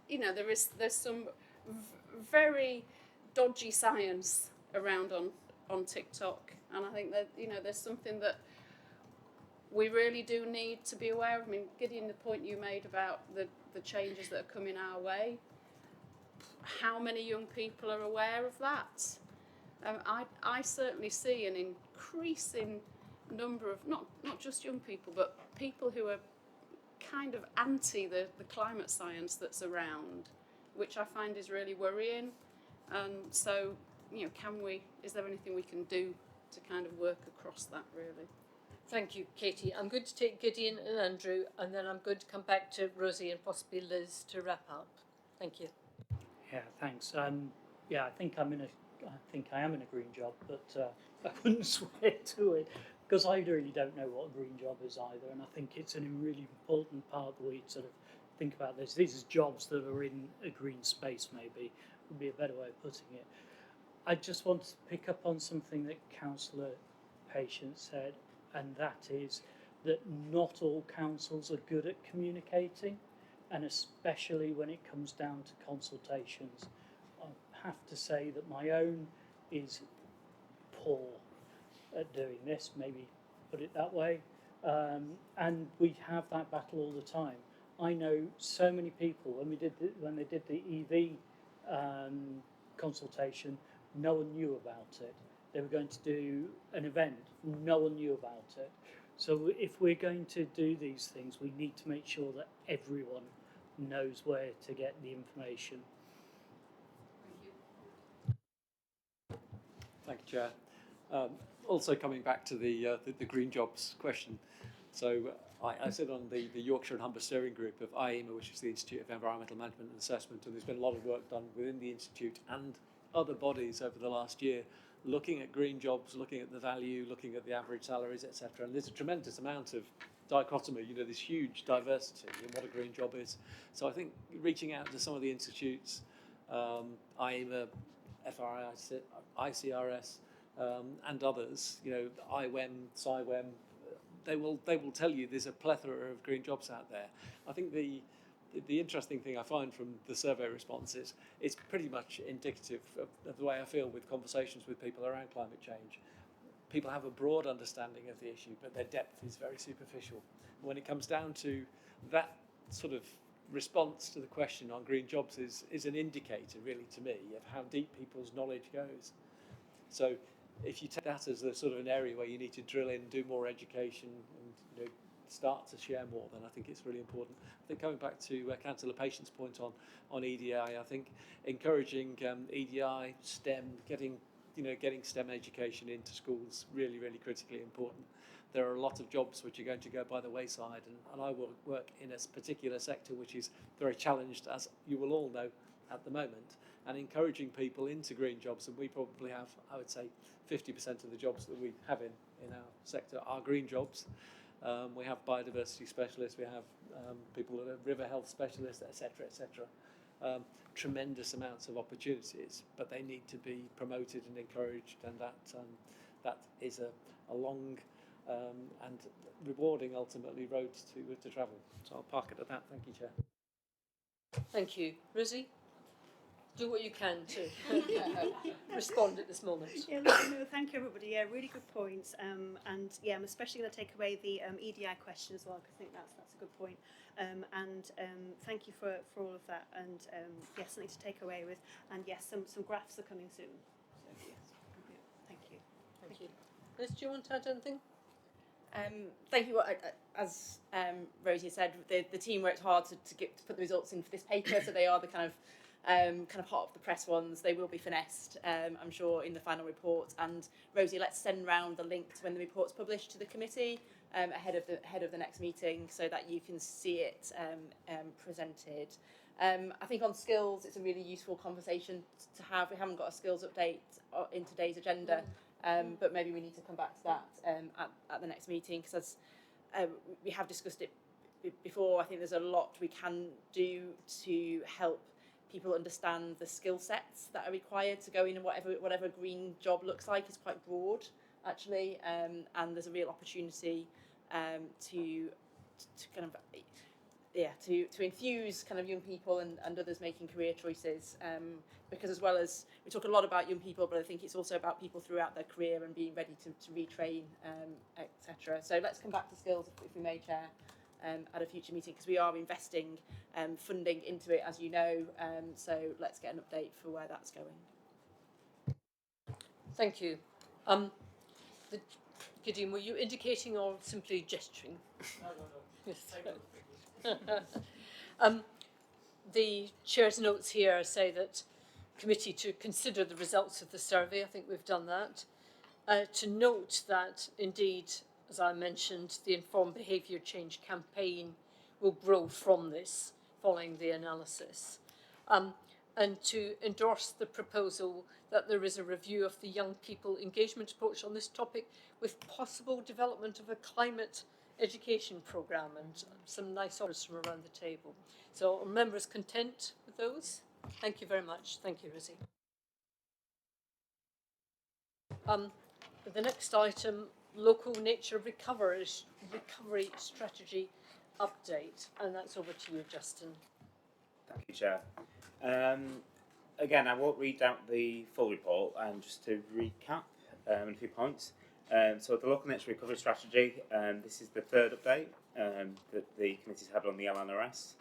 S13: there's some very dodgy science around on TikTok, and I think that there's something that we really do need to be aware of. I mean, Gideon, the point you made about the changes that are coming our way, how many young people are aware of that? I certainly see an increasing number of not just young people, but people who are kind of anti the climate science that's around, which I find is really worrying. So, is there anything we can do to kind of work across that, really?
S16: Thank you, Katie. I'm going to take Gideon and Andrew, and then I'm going to come back to Rosie and possibly Liz to wrap up. Thank you.
S10: Yeah, thanks. I think I am in a green job, but I wouldn't swear to it because I really don't know what a green job is either, and I think it's a really important part that we sort of think about this. These are jobs that are in a green space, maybe would be a better way of putting it. I just want to pick up on something that Councillor Patient said, and that is that not all councils are good at communicating. and especially when it comes down to consultations. I have to say that my own is poor at doing this, maybe put it that way. And we have that battle all the time. I know so many people when they did the EV consultation, no one knew about it. They were going to do an event, no one knew about it. So if we're going to do these things, we need to make sure that everyone knows where to get the information.
S8: Thank you, Chair. Also coming back to the green jobs question. So I sit on the Yorkshire and Humber steering group of IEMA, which is the Institute of Environmental Management and Assessment, and there's been a lot of work done within the Institute and other bodies over the last year, looking at green jobs, looking at the value, looking at the average salaries, etc. And there's a tremendous amount of dichotomy, this huge diversity in what a green job is. So I think reaching out to some of the institutes, IEMA, FRI, ICRS, and others, IWEM, SciWEM, they will tell you there's a plethora of green jobs out there. I think the interesting thing I find from the survey response is it's pretty much indicative of the way I feel with conversations with people around climate change. People have a broad understanding of the issue, but their depth is very superficial. When it comes down to that sort of response to the question on green jobs is an indicator, really, to me, of how deep people's knowledge goes. So if you take that as a sort of an area where you need to drill in, do more education, and start to share more, then I think it's really important. I think coming back to Councillor Patient's point on EDI, I think encouraging EDI, STEM, getting STEM education into schools really, really critically important. There are a lot of jobs which are going to go by the wayside, and I work in a particular sector which is very challenged, as you will all know, at the moment, and encouraging people into green jobs, and we probably have, I would say, 50% of the jobs that we have in our sector are green jobs. We have biodiversity specialists, we have people that are river health specialists, etc., etc. Tremendous amounts of opportunities, but they need to be promoted and encouraged, and that is a long and rewarding, ultimately, road to travel. So I'll park it at that. Thank you, Chair.
S16: Thank you. Rizzy, do what you can to respond at this moment.
S17: Yeah, no, thank you, everybody. Yeah, really good points. And yeah, I'm especially going to take away the EDI question as well, because I think that's a good point. And thank you for all of that. And yes, something to take away with. And yes, some graphs are coming soon. So yes, thank you.
S16: Thank you. Liz, do you want to add anything?
S1: Thank you. As Rosie said, the team worked hard to put the results in for this paper, so they are the kind of hot off the press ones. They will be finessed, I'm sure, in the final report. And Rosie, let's send round the link to when the report's published to the committee ahead of the next meeting, so that you can see it presented. I think on skills, it's a really useful conversation to have. We haven't got a skills update in today's agenda. But maybe we need to come back to that at the next meeting, because as we have discussed it before, I think there's a lot we can do to help people understand the skill sets that are required to go in, and whatever green job looks like is quite broad, actually, and there's a real opportunity to kind of to infuse kind of young people and others making career choices, because as well as we talk a lot about young people, but I think it's also about people throughout their career and being ready to retrain, etc. So let's come back to skills, if we may, Chair, at a future meeting, because we are investing funding into it, as you know, so let's get an update for where that's going.
S16: Thank you. Gideon, were you indicating or simply gesturing?
S11: No.
S16: Yes. The Chair's notes here say that committee to consider the results of the survey. I think we've done that. To note that, indeed, as I mentioned, the Informed Behaviour Change campaign will grow from this, following the analysis. And to endorse the proposal that there is a review of the young people engagement approach on this topic, with possible development of a climate education programme, and some nice offers from around the table. So are members content with those? Thank you very much. Thank you, Rizzy. The next item, local nature recovery strategy update, and that's over to you, Justin.
S2: Thank you, Chair. Again, I won't read out the full report, just to recap a few points. So the local nature recovery strategy, this is the third update that the committee's had on the LNRS.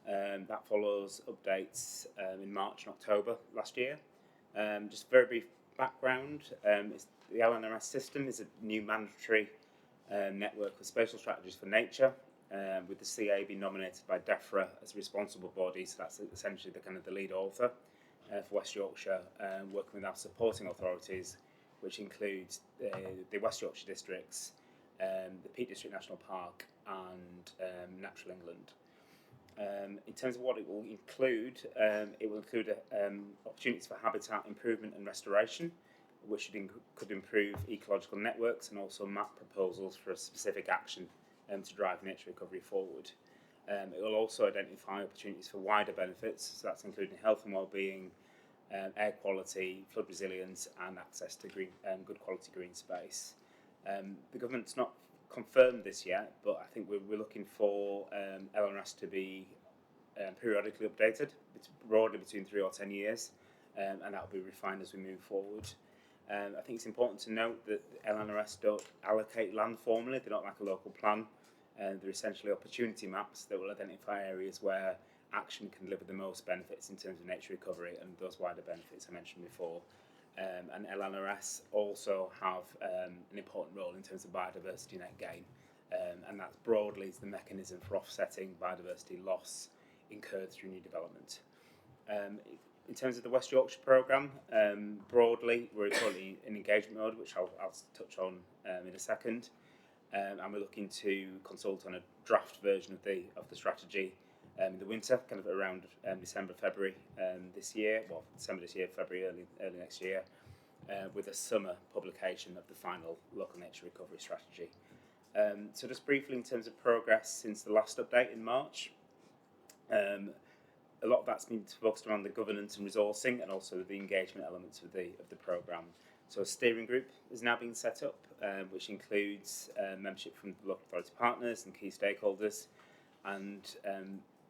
S2: That follows updates in March and October last year. Just very brief background, the LNRS system is a new mandatory network of spatial strategies for nature, with the CA being nominated by DEFRA as a responsible body, so that's essentially the kind of the lead author for West Yorkshire, working with our supporting authorities, which includes the West Yorkshire districts, the Peak District National Park, and Natural England. In terms of what it will include opportunities for habitat improvement and restoration, which could improve ecological networks, and also map proposals for a specific action to drive nature recovery forward. It will also identify opportunities for wider benefits, so that's including health and well-being, air quality, flood resilience, and access to green, good quality green space. The government's not confirmed this yet, but I think we're looking for LNRS to be periodically updated, broadly between 3 or 10 years, and that will be refined as we move forward. I think it's important to note that LNRS don't allocate land formally, they're not like a local plan. They're essentially opportunity maps that will identify areas where action can deliver the most benefits in terms of nature recovery and those wider benefits I mentioned before. And LNRS also have an important role in terms of biodiversity net gain, and that broadly is the mechanism for offsetting biodiversity loss incurred through new development. In terms of the West Yorkshire programme, broadly we're currently in engagement mode, which I'll touch on in a second, and we're looking to consult on a draft version of the strategy in the winter, kind of around December, February this year, well, December this year, February, early next year, with a summer publication of the final local nature recovery strategy. So just briefly in terms of progress since the last update in March, a lot of that's been focused around the governance and resourcing, and also the engagement elements of the programme. So a steering group is now being set up, which includes membership from local authority partners and key stakeholders, and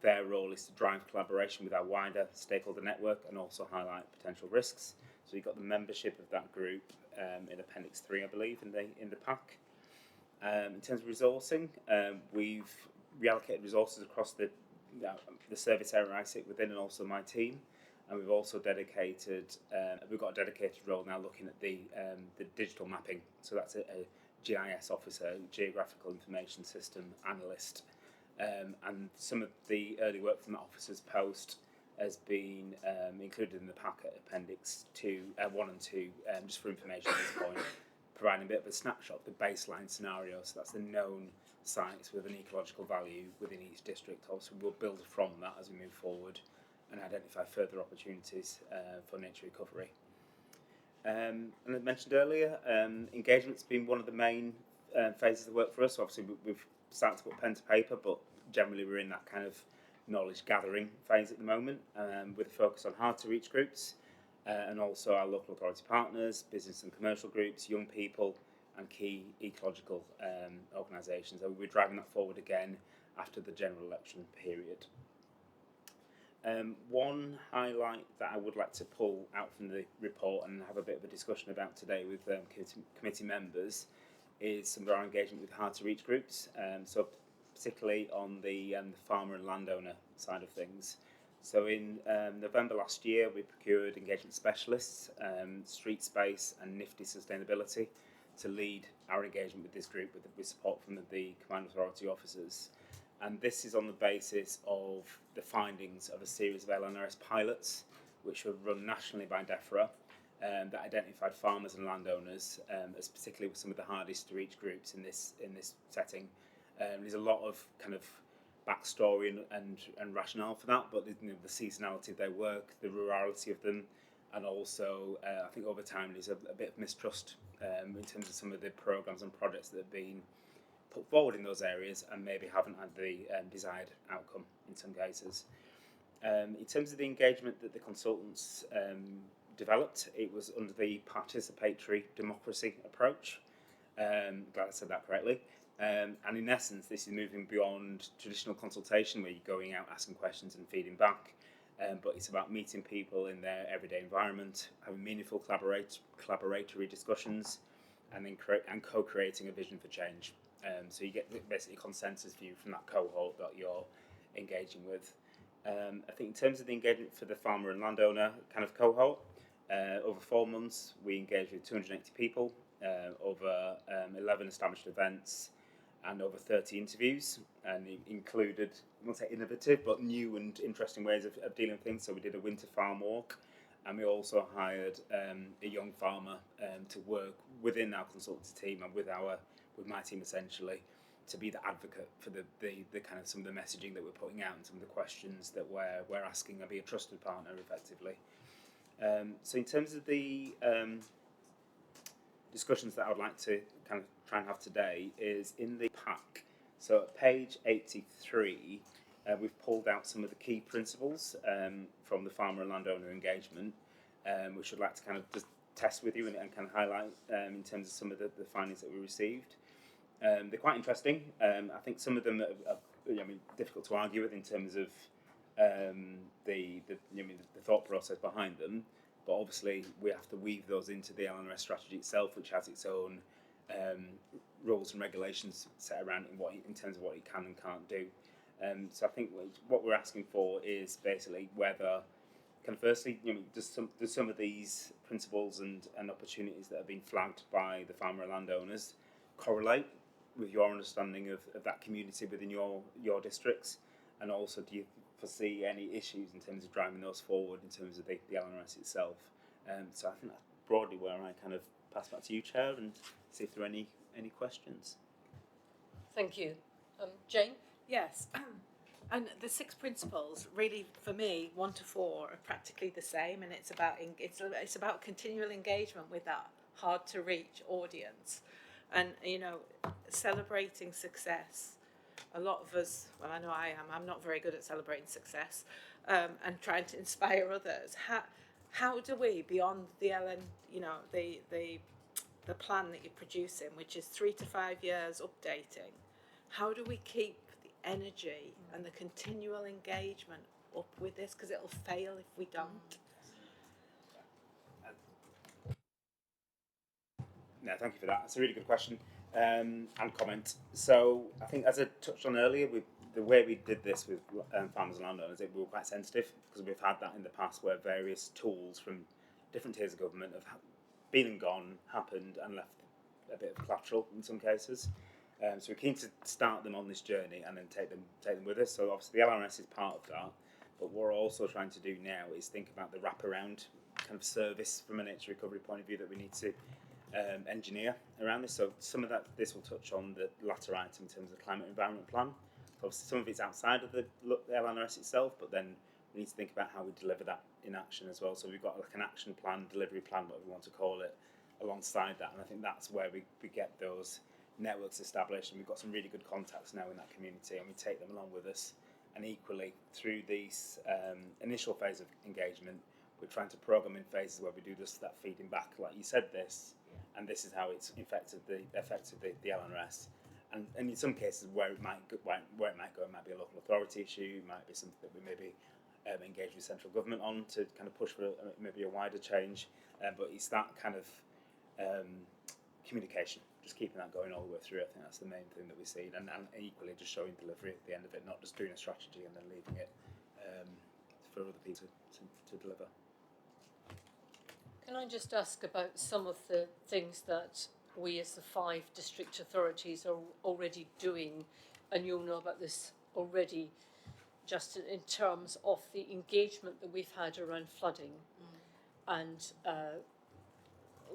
S2: their role is to drive collaboration with our wider stakeholder network and also highlight potential risks. So you've got the membership of that group in Appendix 3, I believe, in the pack. In terms of resourcing, we've reallocated resources across the service area I sit within, and also my team, and we've also got a dedicated role now looking at the digital mapping. So that's a GIS officer, Geographical Information System Analyst, and some of the early work from that officer's post has been included in the packet Appendix 1 and 2, just for information at this point, providing a bit of a snapshot of the baseline scenario. So that's the known sites with an ecological value within each district. Also, we'll build from that as we move forward and identify further opportunities for nature recovery. And as mentioned earlier, engagement's been one of the main phases of the work for us. So obviously, we've started to put pen to paper, but generally we're in that kind of knowledge gathering phase at the moment, with a focus on hard to reach groups, and also our local authority partners, business and commercial groups, young people, and key ecological organisations. And we're driving that forward again after the general election period. One highlight that I would like to pull out from the report and have a bit of a discussion about today with committee members is some of our engagement with hard to reach groups, so particularly on the farmer and landowner side of things. So in November last year, we procured engagement specialists, Street Space and Nifty Sustainability, to lead our engagement with this group with support from the Combined Authority officers. And this is on the basis of the findings of a series of LNRS pilots, which were run nationally by DEFRA, that identified farmers and landowners as particularly with some of the hardest to reach groups in this setting. There's a lot of kind of backstory and rationale for that, but the seasonality of their work, the rurality of them, and also I think over time there's a bit of mistrust in terms of some of the programmes and projects that have been put forward in those areas and maybe haven't had the desired outcome in some cases. In terms of the engagement that the consultants developed, it was under the participatory democracy approach. Glad I said that correctly. And in essence, this is moving beyond traditional consultation where you're going out, asking questions and feeding back. But it's about meeting people in their everyday environment, having meaningful collaboratory discussions, and then co-creating a vision for change. So you get basically a consensus view from that cohort that you're engaging with. I think in terms of the engagement for the farmer and landowner kind of cohort, over 4 months we engaged with 280 people, over 11 established events, and over 30 interviews, and it included, I won't say innovative, but new and interesting ways of dealing with things. So we did a winter farm walk, and we also hired a young farmer to work within our consultancy team and with my team essentially, to be the advocate for the kind of some of the messaging that we're putting out and some of the questions that we're asking, and be a trusted partner effectively. So in terms of the discussions that I would like to kind of try and have today is in the pack. So at page 83, we've pulled out some of the key principles from the farmer and landowner engagement, which I'd like to kind of just test with you and kind of highlight in terms of some of the findings that we received. They're quite interesting. I think some of them are difficult to argue with in terms of the thought process behind them. But obviously, we have to weave those into the LNRS strategy itself, which has its own rules and regulations set around in terms of what it can and can't do. So I think what we're asking for is basically whether, firstly, does some of these principles and opportunities that have been flagged by the farmer and landowners correlate with your understanding of that community within your districts, and also do you foresee any issues in terms of driving those forward in terms of the LNRS itself? So I think that's broadly where I kind of pass back to you, Chair, and see if there are any questions.
S16: Thank you. Jane?
S15: Yes. And the 6 principles, really, for me, 1 to 4 are practically the same, and it's about continual engagement with that hard to reach audience, and celebrating success. A lot of us, well, I know I am. I'm not very good at celebrating success, and trying to inspire others. How do we, beyond the the plan that you're producing, which is 3 to 5 years updating, how do we keep the energy and the continual engagement up with this? Because it'll fail if we don't.
S2: No, thank you for that. That's a really good question and comment. So I think, as I touched on earlier, the way we did this with farmers and landowners, we were quite sensitive, because we've had that in the past where various tools from different tiers of government have been and gone, happened, and left a bit of collateral in some cases. So we're keen to start them on this journey and then take them with us. So obviously the LRS is part of that, but what we're also trying to do now is think about the wraparound kind of service from a nature recovery point of view that we need to engineer around this. So some of this will touch on the latter item in terms of the climate environment plan. So obviously some of it's outside of the LNRS itself, but then we need to think about how we deliver that in action as well. So we've got like an action plan, delivery plan, whatever we want to call it, alongside that. And I think that's where we get those networks established, and we've got some really good contacts now in that community, and we take them along with us. And equally, through this initial phase of engagement, we're trying to program in phases where we do just that feeding back, like you said this, and this is how it's affected the LNRS. And in some cases where it might go, it might be a local authority issue, it might be something that we maybe engage with central government on to kind of push for maybe a wider change. But it's that kind of communication, just keeping that going all the way through. I think that's the main thing that we see, and equally just showing delivery at the end of it, not just doing a strategy and then leaving it for other people to deliver.
S16: Can I just ask about some of the things that we as the 5 district authorities are already doing, and you'll know about this already, just in terms of the engagement that we've had around flooding and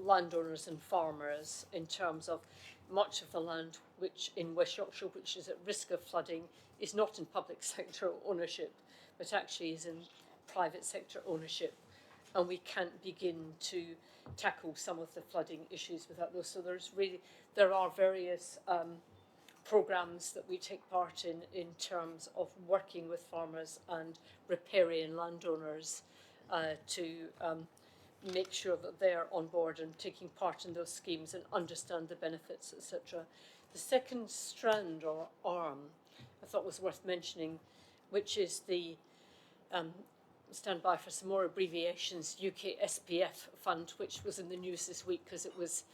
S16: landowners and farmers, in terms of much of the land which in West Yorkshire, which is at risk of flooding, is not in public sector ownership, but actually is in private sector ownership. And we can't begin to tackle some of the flooding issues without those. So there are various programmes that we take part in terms of working with farmers and riparian landowners to make sure that they're on board and taking part in those schemes and understand the benefits, etc. The second strand or arm I thought was worth mentioning, which is the stand by for some more abbreviations, UK SPF fund, which was in the news this week because it was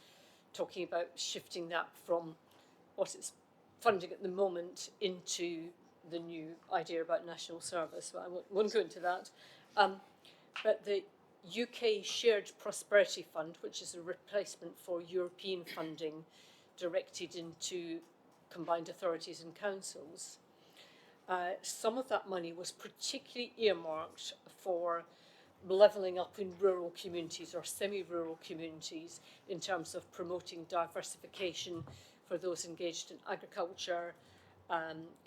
S16: talking about shifting that from what it's funding at the moment into the new idea about national service. So I won't go into that. But the UK Shared Prosperity Fund, which is a replacement for European funding directed into combined authorities and councils, some of that money was particularly earmarked for levelling up in rural communities or semi-rural communities in terms of promoting diversification for those engaged in agriculture,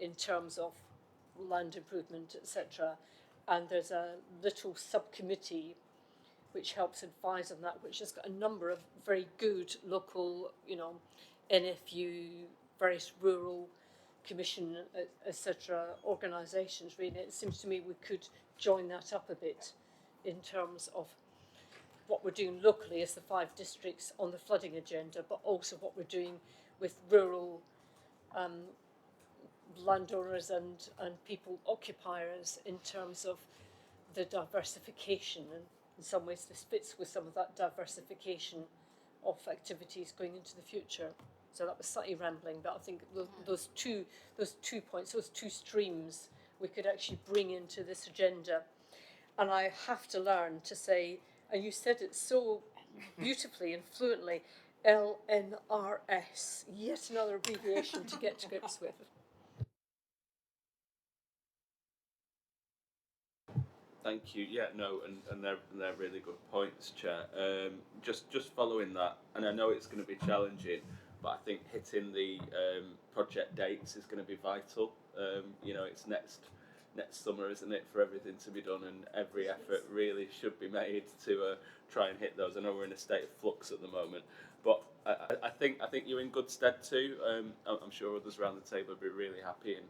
S16: in terms of land improvement, etc. And there's a little subcommittee which helps advise on that, which has got a number of very good local, NFU, various rural commission, etc. organisations. Really, it seems to me we could join that up a bit in terms of what we're doing locally as the 5 districts on the flooding agenda, but also what we're doing with rural landowners and people occupiers in terms of the diversification, and in some ways this fits with some of that diversification of activities going into the future. So that was slightly rambling, but I think those two points, those 2 streams, we could actually bring into this agenda. And I have to learn to say, and you said it so beautifully and fluently, LNRS, yet another abbreviation to get to grips with.
S3: Thank you. Yeah, no, and they're really good points, Chair. Just following that, and I know it's going to be challenging, but I think hitting the project dates is going to be vital. It's next summer, isn't it, for everything to be done, and every effort really should be made to try and hit those. I know we're in a state of flux at the moment, but I think you're in good stead too. I'm sure others around the table would be really happy in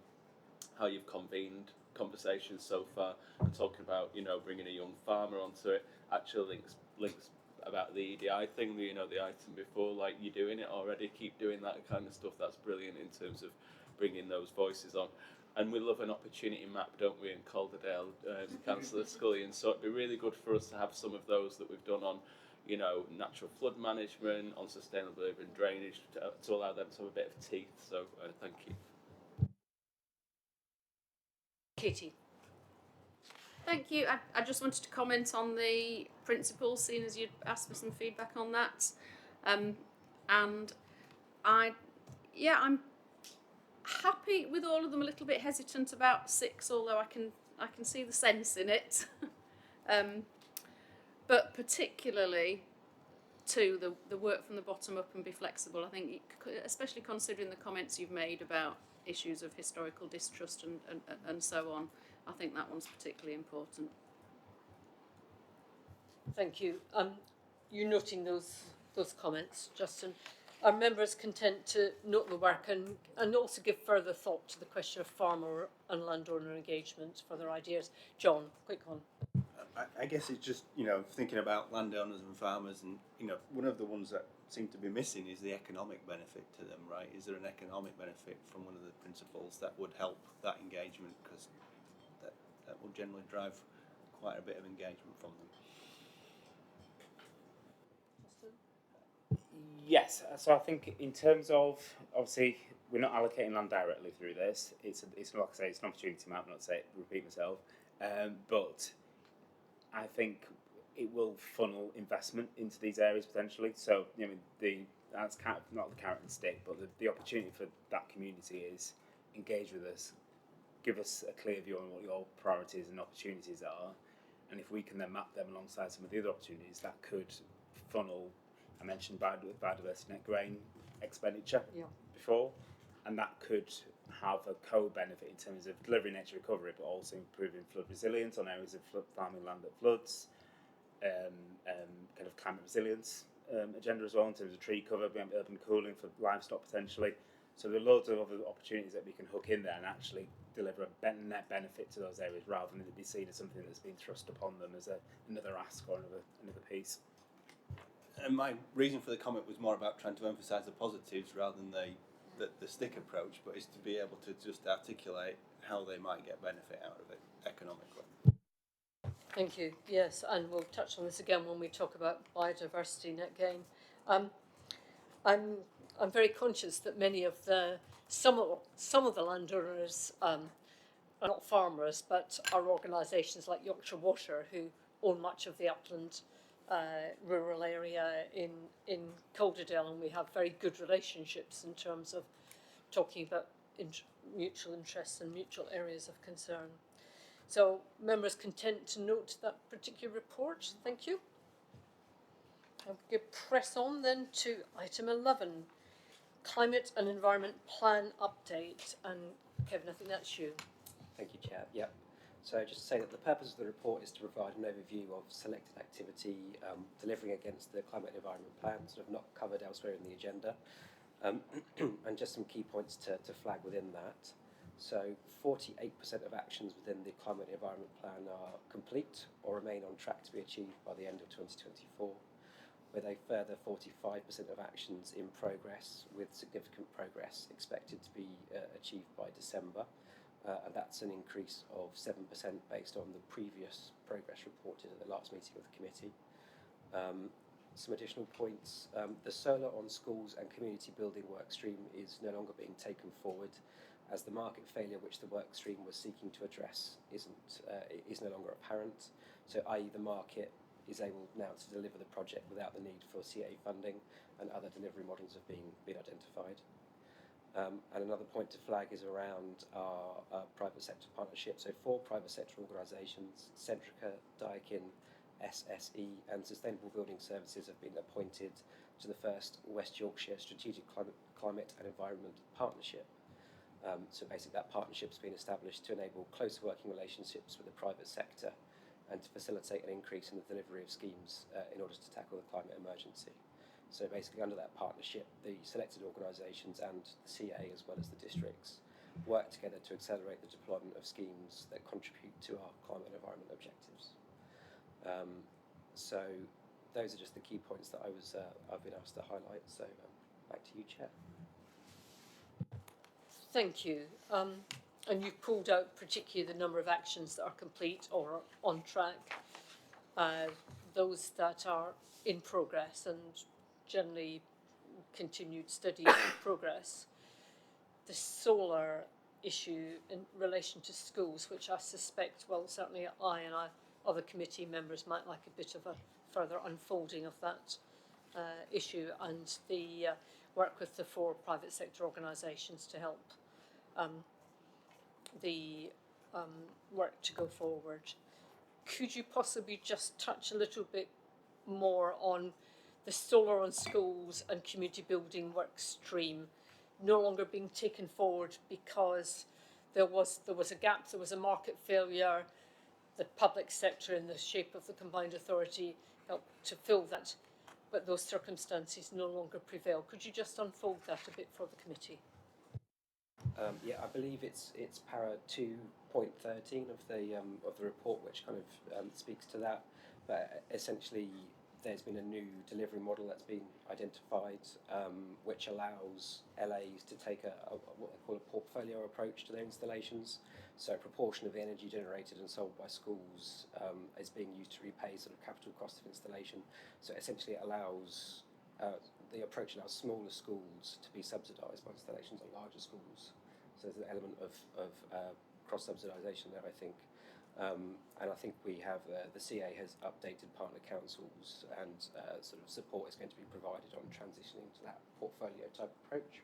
S3: how you've convened conversations so far and talking about bringing a young farmer onto it. Actually links about the EDI thing, the item before, like you're doing it already. Keep doing that kind of stuff. That's brilliant in terms of bringing those voices on. And we love an opportunity map, don't we, in Calderdale, Councillor Scullion. So it'd be really good for us to have some of those that we've done on, natural flood management, on sustainable urban drainage, to allow them to have a bit of teeth. So thank you.
S16: Katie.
S13: Thank you. I just wanted to comment on the principles, seeing as you'd asked for some feedback on that. And I'm happy with all of them, a little bit hesitant about 6, although I can see the sense in it. But particularly 2, the work from the bottom up and be flexible. I think, especially considering the comments you've made about issues of historical distrust and so on, I think that one's particularly important.
S16: Thank you. You noting those comments, Justin. Are members content to note the work and also give further thought to the question of farmer and landowner engagement, further ideas? John, quick one.
S4: I guess it's just, thinking about landowners and farmers, and, one of the ones that seem to be missing is the economic benefit to them, right? Is there an economic benefit from one of the principles that would help that engagement? Because that will generally drive quite a bit of engagement from them.
S2: Yes, so I think in terms of, obviously, we're not allocating land directly through this. It's like I say, it's an opportunity map, not to repeat myself, but I think it will funnel investment into these areas potentially. So, that's not the carrot and stick, but the opportunity for that community is engage with us, give us a clear view on what your priorities and opportunities are, and if we can then map them alongside some of the other opportunities, that could funnel. I mentioned biodiversity net grain expenditure before, and that could have a co-benefit in terms of delivering nature recovery, but also improving flood resilience on areas of farming land that floods, kind of climate resilience agenda as well in terms of tree cover, urban cooling for livestock potentially. So there are loads of other opportunities that we can hook in there and actually deliver a net benefit to those areas, rather than it be seen as something that's been thrust upon them as another ask or another piece.
S4: And my reason for the comment was more about trying to emphasise the positives rather than the stick approach, but is to be able to just articulate how they might get benefit out of it economically.
S16: Thank you. Yes, and we'll touch on this again when we talk about biodiversity net gain. I'm very conscious that many of some of the landowners are not farmers, but are organisations like Yorkshire Water, who own much of the upland rural area in Calderdale, and we have very good relationships in terms of talking about mutual interests and mutual areas of concern. So, members content to note that particular report? Thank you. I'll press on then to item 11, Climate and Environment Plan Update. And Kevin, I think that's you.
S7: Thank you, Chair. Yep. So just to say that the purpose of the report is to provide an overview of selected activity delivering against the Climate and Environment Plan, sort of not covered elsewhere in the agenda. And just some key points to flag within that. So 48% of actions within the Climate and Environment Plan are complete or remain on track to be achieved by the end of 2024, with a further 45% of actions in progress, with significant progress expected to be achieved by December. And that's an increase of 7% based on the previous progress reported at the last meeting of the committee. Some additional points. The solar on schools and community building work stream is no longer being taken forward, as the market failure which the work stream was seeking to address is no longer apparent. So, i.e., the market is able now to deliver the project without the need for CA funding, and other delivery models have been identified. And another point to flag is around our private sector partnerships. So 4 private sector organisations, Centrica, Daikin, SSE and Sustainable Building Services have been appointed to the first West Yorkshire Strategic Climate and Environment Partnership. So basically that partnership has been established to enable close working relationships with the private sector and to facilitate an increase in the delivery of schemes in order to tackle the climate emergency. So basically under that partnership, the selected organisations and the CA as well as the districts work together to accelerate the deployment of schemes that contribute to our climate and environment objectives. So those are just the key points that I've been asked to highlight. So back to you, Chair.
S16: Thank you. And you've pulled out particularly the number of actions that are complete or on track, those that are in progress and generally continued steady progress. The solar issue in relation to schools, which I suspect, well, certainly I and other committee members might like a bit of a further unfolding of that issue, and the work with the 4 private sector organisations to help the work to go forward. Could you possibly just touch a little bit more on the solar on schools and community building work stream no longer being taken forward because there was a gap, there was a market failure, the public sector in the shape of the combined authority helped to fill that, but those circumstances no longer prevail. Could you just unfold that a bit for the committee?
S7: Yeah, I believe it's para 2.13 of the report, which kind of speaks to that. But essentially, there's been a new delivery model that's been identified, which allows LAs to take what they call a portfolio approach to their installations. So a proportion of the energy generated and sold by schools is being used to repay sort of capital cost of installation. So essentially, it allows the approach allows smaller schools to be subsidised by installations of larger schools. So there's an element of cross-subsidisation there, I think. And I think we have, the CA has updated partner councils, and sort of support is going to be provided on transitioning to that portfolio type approach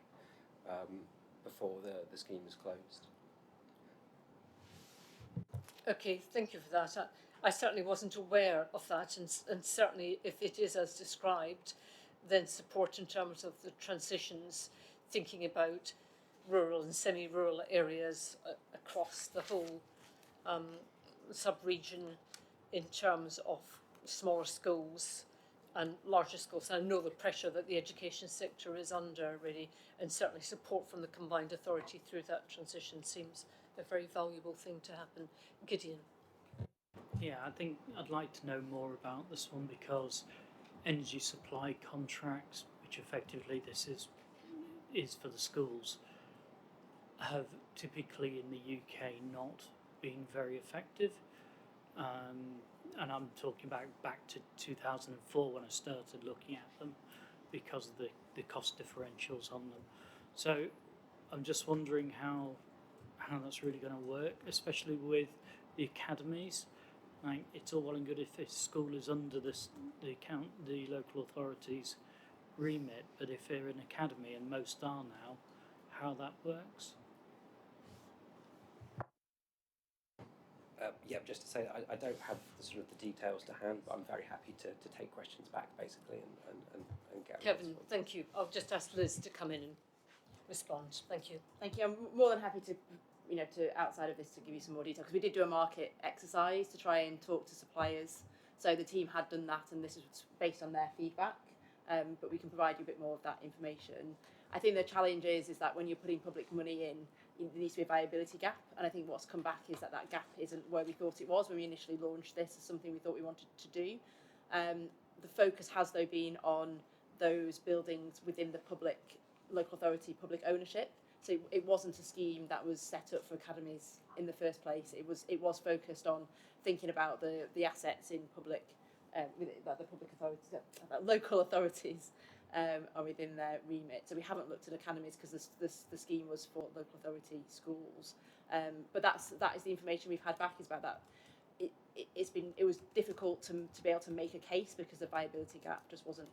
S7: before the scheme is closed.
S16: Okay, thank you for that. I certainly wasn't aware of that, and certainly if it is as described, then support in terms of the transitions, thinking about rural and semi-rural areas across the whole sub-region in terms of smaller schools and larger schools. I know the pressure that the education sector is under really, and certainly support from the combined authority through that transition seems a very valuable thing to happen. Gideon.
S10: Yeah, I think I'd like to know more about this one because energy supply contracts, which effectively this is for the schools, have typically in the UK not been very effective. And I'm talking about back to 2004 when I started looking at them because of the cost differentials on them. So I'm just wondering how that's really going to work, especially with the academies. Like, it's all well and good if a school is under the local authority's remit, but if they're an academy, and most are now, how that works.
S7: Yeah, just to say I don't have the sort of the details to hand, but I'm very happy to take questions back basically and get
S16: Kevin, thank you. I'll just ask Liz to come in and respond. Thank you.
S1: Thank you. I'm more than happy to, to outside of this to give you some more detail, because we did do a market exercise to try and talk to suppliers. So the team had done that, and this was based on their feedback. But we can provide you a bit more of that information. I think the challenge is that when you're putting public money in, there needs to be a viability gap, and I think what's come back is that gap isn't where we thought it was when we initially launched this as something we thought we wanted to do. The focus has though been on those buildings within the public, local authority, public ownership. So it wasn't a scheme that was set up for academies in the first place. It was focused on thinking about the assets in public, that the public authorities, that local authorities are within their remit. So we haven't looked at academies because the scheme was for local authority schools. But that is the information we've had back, is about that. It was difficult to be able to make a case because the viability gap just wasn't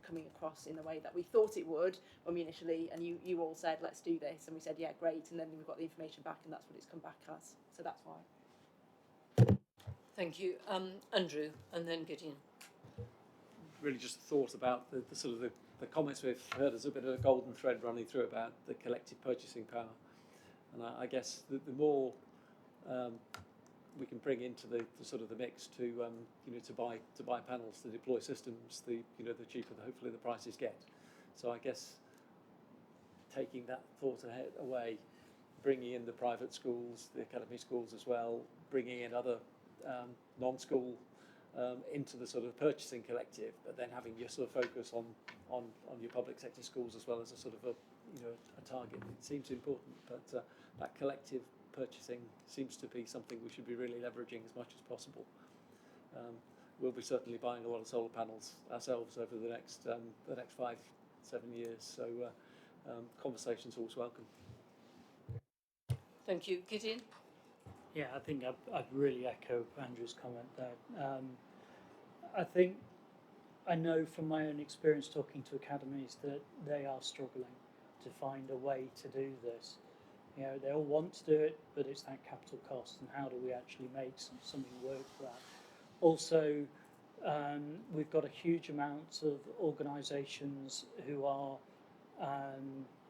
S1: coming across in the way that we thought it would when we initially, and you all said let's do this, and we said yeah, great, and then we've got the information back and that's what it's come back as. So that's why.
S16: Thank you. Andrew, and then Gideon.
S8: Really just thought about the sort of the comments we've heard. There's a bit of a golden thread running through about the collective purchasing power, and I guess the more we can bring into the sort of the mix to to buy panels, to deploy systems, the cheaper hopefully the prices get. So I guess taking that thought away, bringing in the private schools, the academy schools as well, bringing in other non-school into the sort of purchasing collective, but then having your sort of focus on your public sector schools as well as a sort of a target. It seems important, but that collective purchasing seems to be something we should be really leveraging as much as possible. We'll be certainly buying a lot of solar panels ourselves over the next 5-7 years, so conversations always welcome.
S16: Thank you. Gideon?
S10: Yeah, I think I'd really echo Andrew's comment there. I know from my own experience talking to academies that they are struggling to find a way to do this. They all want to do it, but it's that capital cost, and how do we actually make something work for that? Also, we've got a huge amount of organisations who are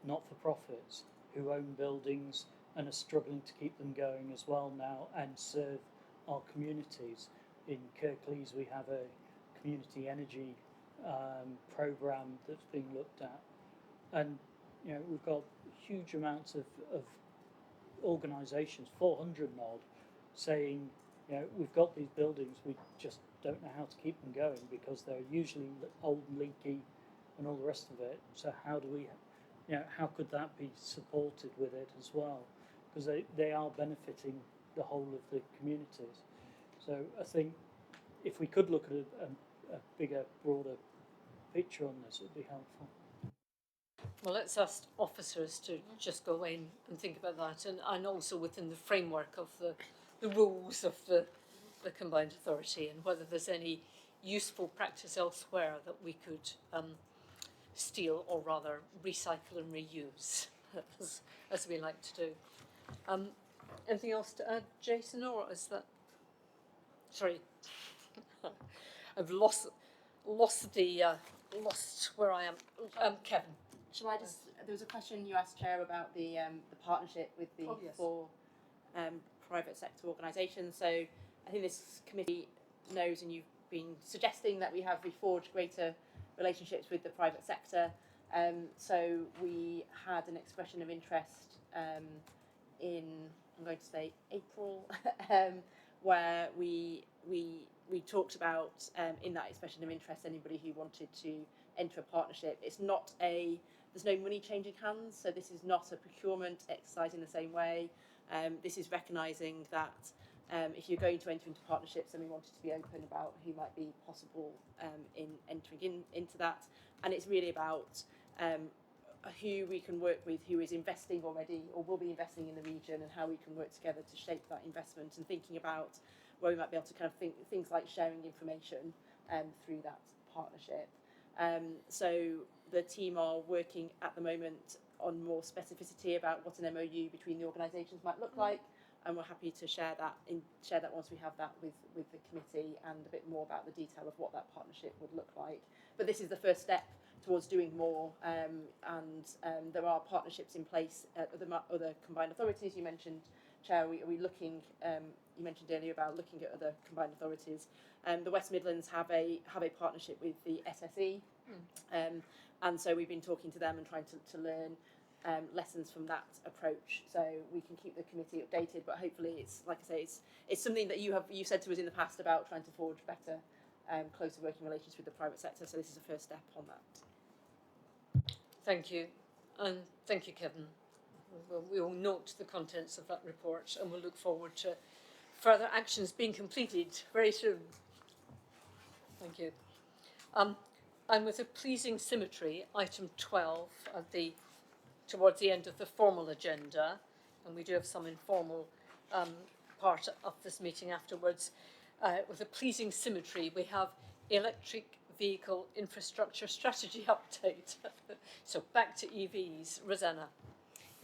S10: not-for-profits, who own buildings and are struggling to keep them going as well now and serve our communities. In Kirklees we have a community energy programme that's being looked at, and we've got huge amounts of organisations, 400 odd, saying we've got these buildings, we just don't know how to keep them going because they're usually old and leaky and all the rest of it. So how do we, how could that be supported with it as well? Because they are benefiting the whole of the communities. So I think if we could look at a bigger, broader picture on this, it would be helpful.
S16: Well, let's ask officers to just go in and think about that, and also within the framework of the rules of the combined authority, and whether there's any useful practice elsewhere that we could steal, or rather recycle and reuse, as we like to do. Anything else to add, Jason, or is that? Sorry, I've lost where I am. Kevin.
S1: Shall I just? There was a question you asked, Chair, about the partnership with the four private sector organisations. So I think this committee knows, and you've been suggesting that we forge greater relationships with the private sector. So we had an expression of interest in, I'm going to say April, where we talked about in that expression of interest anybody who wanted to enter a partnership. It's not there's no money changing hands, so this is not a procurement exercise in the same way. This is recognising that if you're going to enter into partnerships, then we wanted to be open about who might be possible in entering into that. And it's really about who we can work with, who is investing already or will be investing in the region, and how we can work together to shape that investment, and thinking about where we might be able to kind of think things like sharing information through that partnership. So the team are working at the moment on more specificity about what an MOU between the organisations might look like, and we're happy to share that once we have that with the committee, and a bit more about the detail of what that partnership would look like. But this is the first step towards doing more, and there are partnerships in place at other combined authorities. You mentioned, Chair, are we looking? You mentioned earlier about looking at other combined authorities. The West Midlands have a partnership with the SSE, and so we've been talking to them and trying to learn lessons from that approach. So we can keep the committee updated, but hopefully it's, like I say, it's something that you said to us in the past about trying to forge better, closer working relations with the private sector. So this is a first step on that.
S16: Thank you, and thank you, Kevin. We will note the contents of that report, and we'll look forward to further actions being completed very soon. Thank you. And with a pleasing symmetry, item 12 towards the end of the formal agenda, and we do have some informal part of this meeting afterwards. With a pleasing symmetry, we have electric vehicle infrastructure strategy update. So back to EVs, Rosanna.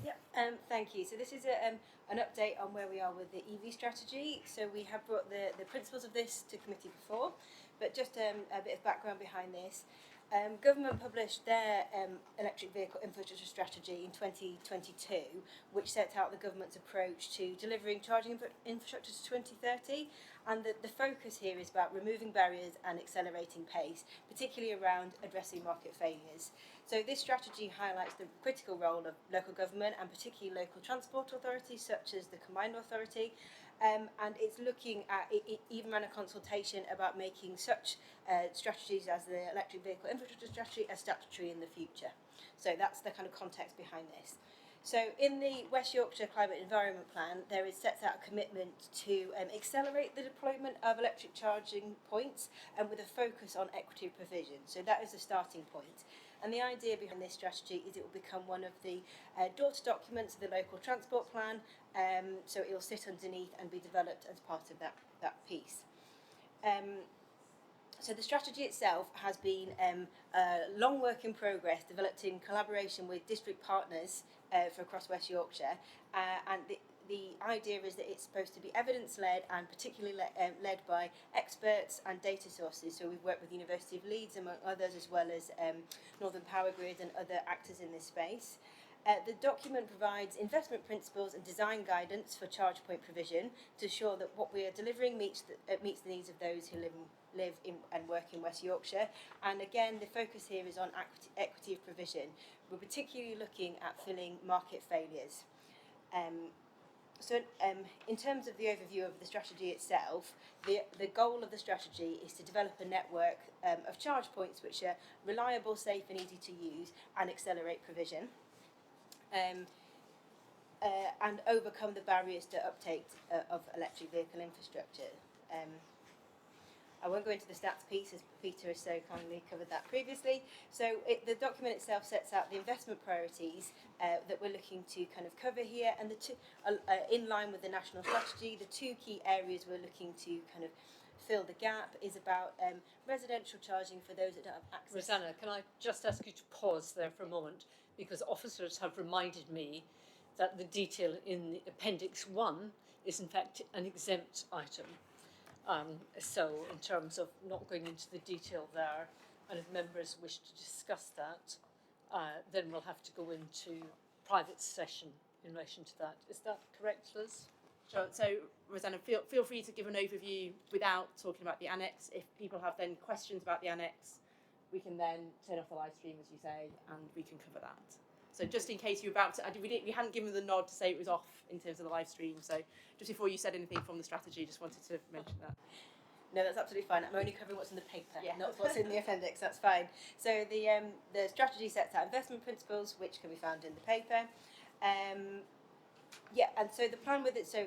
S5: Yeah, thank you. So this is an update on where we are with the EV strategy. So we have brought the principles of this to committee before, but just a bit of background behind this. Government published their electric vehicle infrastructure strategy in 2022, which sets out the government's approach to delivering charging infrastructure to 2030. And the focus here is about removing barriers and accelerating pace, particularly around addressing market failures. So this strategy highlights the critical role of local government, and particularly local transport authorities such as the Combined Authority, and it's looking at, it even ran a consultation about making such strategies as the electric vehicle infrastructure strategy as statutory in the future. So that's the kind of context behind this. So in the West Yorkshire Climate Environment Plan, there is sets out a commitment to accelerate the deployment of electric charging points, and with a focus on equity provision. So that is the starting point. And the idea behind this strategy is it will become one of the daughter documents of the local transport plan, so it will sit underneath and be developed as part of that piece. So the strategy itself has been a long work in progress, developed in collaboration with district partners for across West Yorkshire, and the idea is that it's supposed to be evidence-led, and particularly led by experts and data sources. So we've worked with the University of Leeds, among others, as well as Northern Power Grid and other actors in this space. The document provides investment principles and design guidance for charge point provision to ensure that what we are delivering meets the needs of those who live in and work in West Yorkshire. And again, the focus here is on equity of provision. We're particularly looking at filling market failures. So in terms of the overview of the strategy itself, the goal of the strategy is to develop a network of charge points which are reliable, safe and easy to use, and accelerate provision, and overcome the barriers to uptake of electric vehicle infrastructure. I won't go into the stats piece, as Peter has so kindly covered that previously. So the document itself sets out the investment priorities that we're looking to kind of cover here, and the two, in line with the national strategy, the two key areas we're looking to kind of fill the gap is about residential charging for those that don't have access.
S16: Rosanna, can I just ask you to pause there for a moment, because officers have reminded me that the detail in the Appendix 1 is in fact an exempt item. So in terms of not going into the detail there, and if members wish to discuss that, then we'll have to go into private session in relation to that. Is that correct, Liz?
S1: Sure. So, Rosanna, feel free to give an overview without talking about the annex. If people have then questions about the annex, we can then turn off the live stream, as you say, and we can cover that. So just in case you're about to, we hadn't given the nod to say it was off in terms of the live stream. So just before you said anything from the strategy, just wanted to mention that.
S5: No, that's absolutely fine. I'm only covering what's in the paper, not what's in the appendix. That's fine. So the strategy sets out investment principles, which can be found in the paper. And so the plan with it, so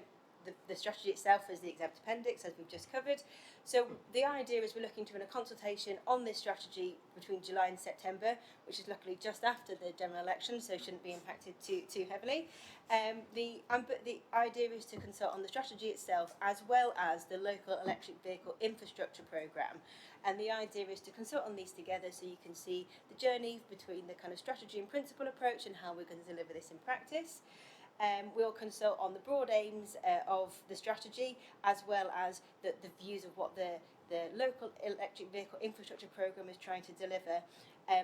S5: the strategy itself is the exempt appendix, as we've just covered. So the idea is we're looking to run a consultation on this strategy between July and September, which is luckily just after the general election, so shouldn't be impacted too heavily. The idea is to consult on the strategy itself as well as the local electric vehicle infrastructure programme. And the idea is to consult on these together so you can see the journey between the kind of strategy and principle approach and how we're going to deliver this in practice. We'll consult on the broad aims of the strategy as well as the views of what the local electric vehicle infrastructure programme is trying to deliver. I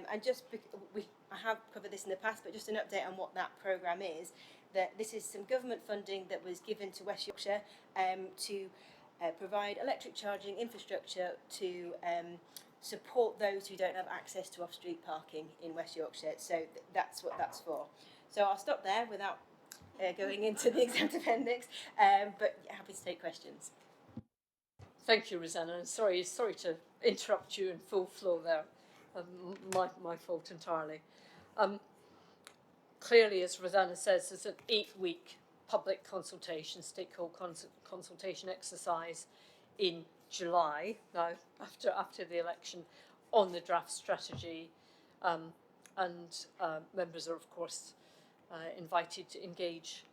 S5: have covered this in the past, but just an update on what that programme is. That this is some government funding that was given to West Yorkshire to provide electric charging infrastructure to support those who don't have access to off-street parking in West Yorkshire. So that's what that's for. So I'll stop there without going into the exempt appendix, but happy to take questions.
S16: Thank you, Rosanna. Sorry to interrupt you in full flow there. My fault entirely. Clearly, as Rosanna says, there's an 8-week public consultation, stakeholder consultation exercise in July, now after the election, on the draft strategy, and members are, of course, invited to engage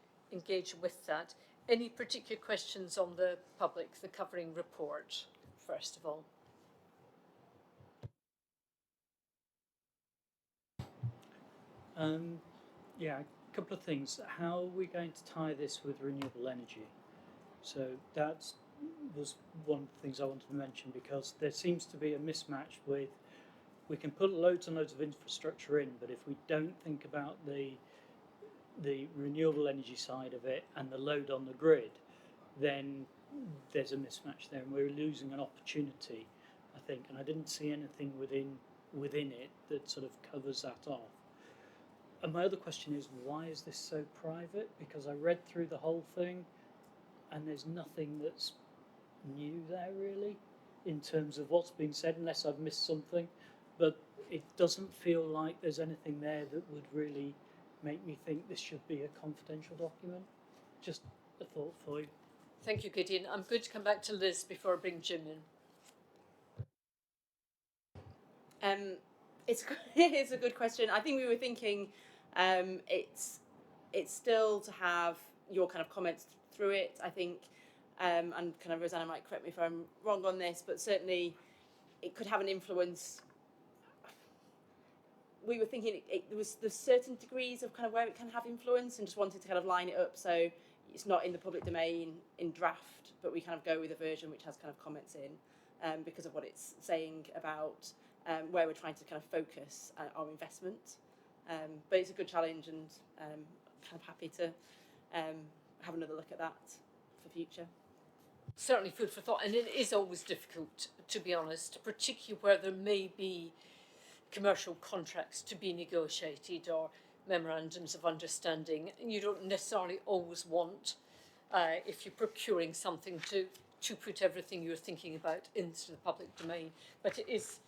S16: with that. Any particular questions on the covering report, first of all?
S10: Yeah, a couple of things. How are we going to tie this with renewable energy? So that was one of the things I wanted to mention, because there seems to be a mismatch with, we can put loads and loads of infrastructure in, but if we don't think about the renewable energy side of it and the load on the grid, then there's a mismatch there and we're losing an opportunity, I think. And I didn't see anything within it that sort of covers that off. And my other question is, why is this so private? Because I read through the whole thing and there's nothing that's new there really in terms of what's been said, unless I've missed something. But it doesn't feel like there's anything there that would really make me think this should be a confidential document. Just a thought for you.
S16: Thank you, Gideon. I'm going to come back to Liz before I bring Jim in.
S1: It's a good question. I think we were thinking it's still to have your kind of comments through it. I think, and kind of Rosanna might correct me if I'm wrong on this, but certainly it could have an influence. We were thinking there's certain degrees of kind of where it can have influence, and just wanted to kind of line it up so it's not in the public domain in draft, but we kind of go with a version which has kind of comments in because of what it's saying about where we're trying to kind of focus our investment. But it's a good challenge, and kind of happy to have another look at that for future.
S16: Certainly food for thought, and it is always difficult, to be honest, particularly where there may be commercial contracts to be negotiated or memorandums of understanding. You don't necessarily always want, if you're procuring something, to put everything you're thinking about into the public domain. But it is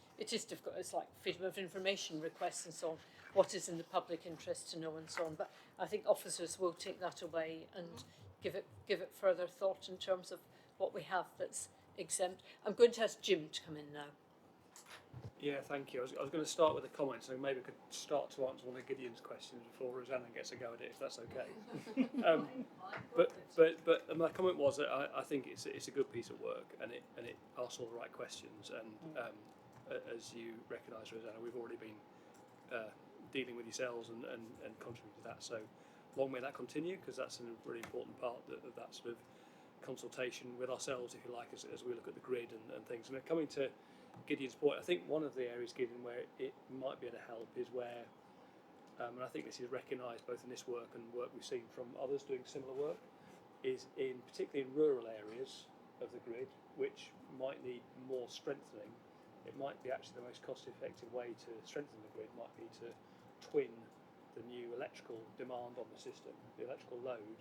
S16: difficult. It's like freedom of information requests and so on. What is in the public interest to know and so on. But I think officers will take that away and give it further thought in terms of what we have that's exempt. I'm going to ask Jim to come in now.
S11: Yeah, thank you. I was going to start with a comment, so maybe I could start to answer one of Gideon's questions before Rosanna gets a go at it, if that's okay. But my comment was that I think it's a good piece of work, and it asks all the right questions. And as you recognise, Rosanna, we've already been dealing with yourselves and contributing to that. So long may that continue, because that's a really important part of that sort of consultation with ourselves, if you like, as we look at the grid and things. And coming to Gideon's point, I think one of the areas, Gideon, where it might be able to help is where, and I think this is recognised both in this work and work we've seen from others doing similar work, is particularly in rural areas of the grid, which might need more strengthening. It might be actually the most cost-effective way to strengthen the grid might be to twin the new electrical demand on the system, the electrical load,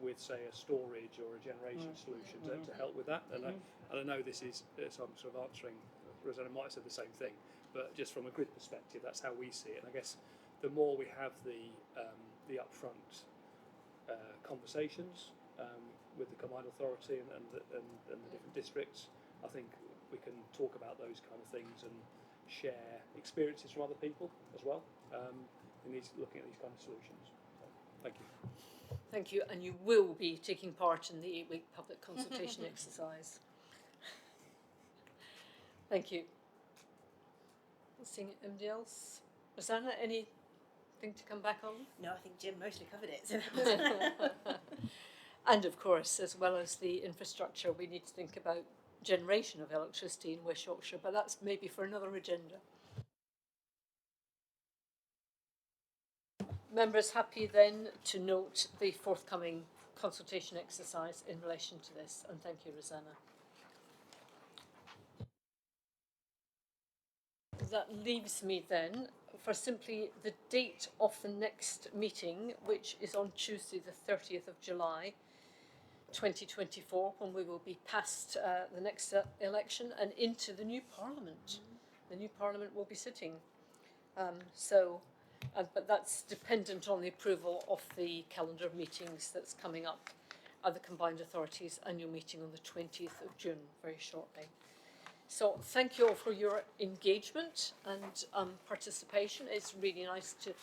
S11: with say a storage or a generation solution to help with that. And I know this is so I'm sort of answering. Rosanna might have said the same thing, but just from a grid perspective, that's how we see it. And I guess the more we have the upfront conversations with the combined authority and the different districts, I think we can talk about those kind of things and share experiences from other people as well in looking at these kind of solutions. So, thank you.
S16: Thank you, and you will be taking part in the 8-week public consultation exercise. Thank you. Seeing anybody else? Rosanna, anything to come back on?
S5: No, I think Jim mostly covered it. So
S16: And of course, as well as the infrastructure, we need to think about generation of electricity in West Yorkshire, but that's maybe for another agenda. Members happy then to note the forthcoming consultation exercise in relation to this, and thank you, Rosanna. That leaves me then for simply the date of the next meeting, which is on Tuesday the 30th of July 2024, when we will be past the next election and into the new Parliament. The new Parliament will be sitting. But that's dependent on the approval of the calendar of meetings that's coming up at the Combined Authorities annual meeting on the 20th of June, very shortly. So thank you all for your engagement and participation. It's really nice to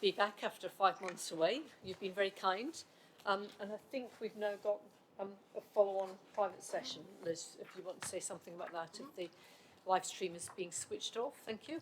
S16: be back after 5 months away. You've been very kind. And I think we've now got a follow-on private session. Liz, if you want to say something about that, if the live stream is being switched off. Thank you.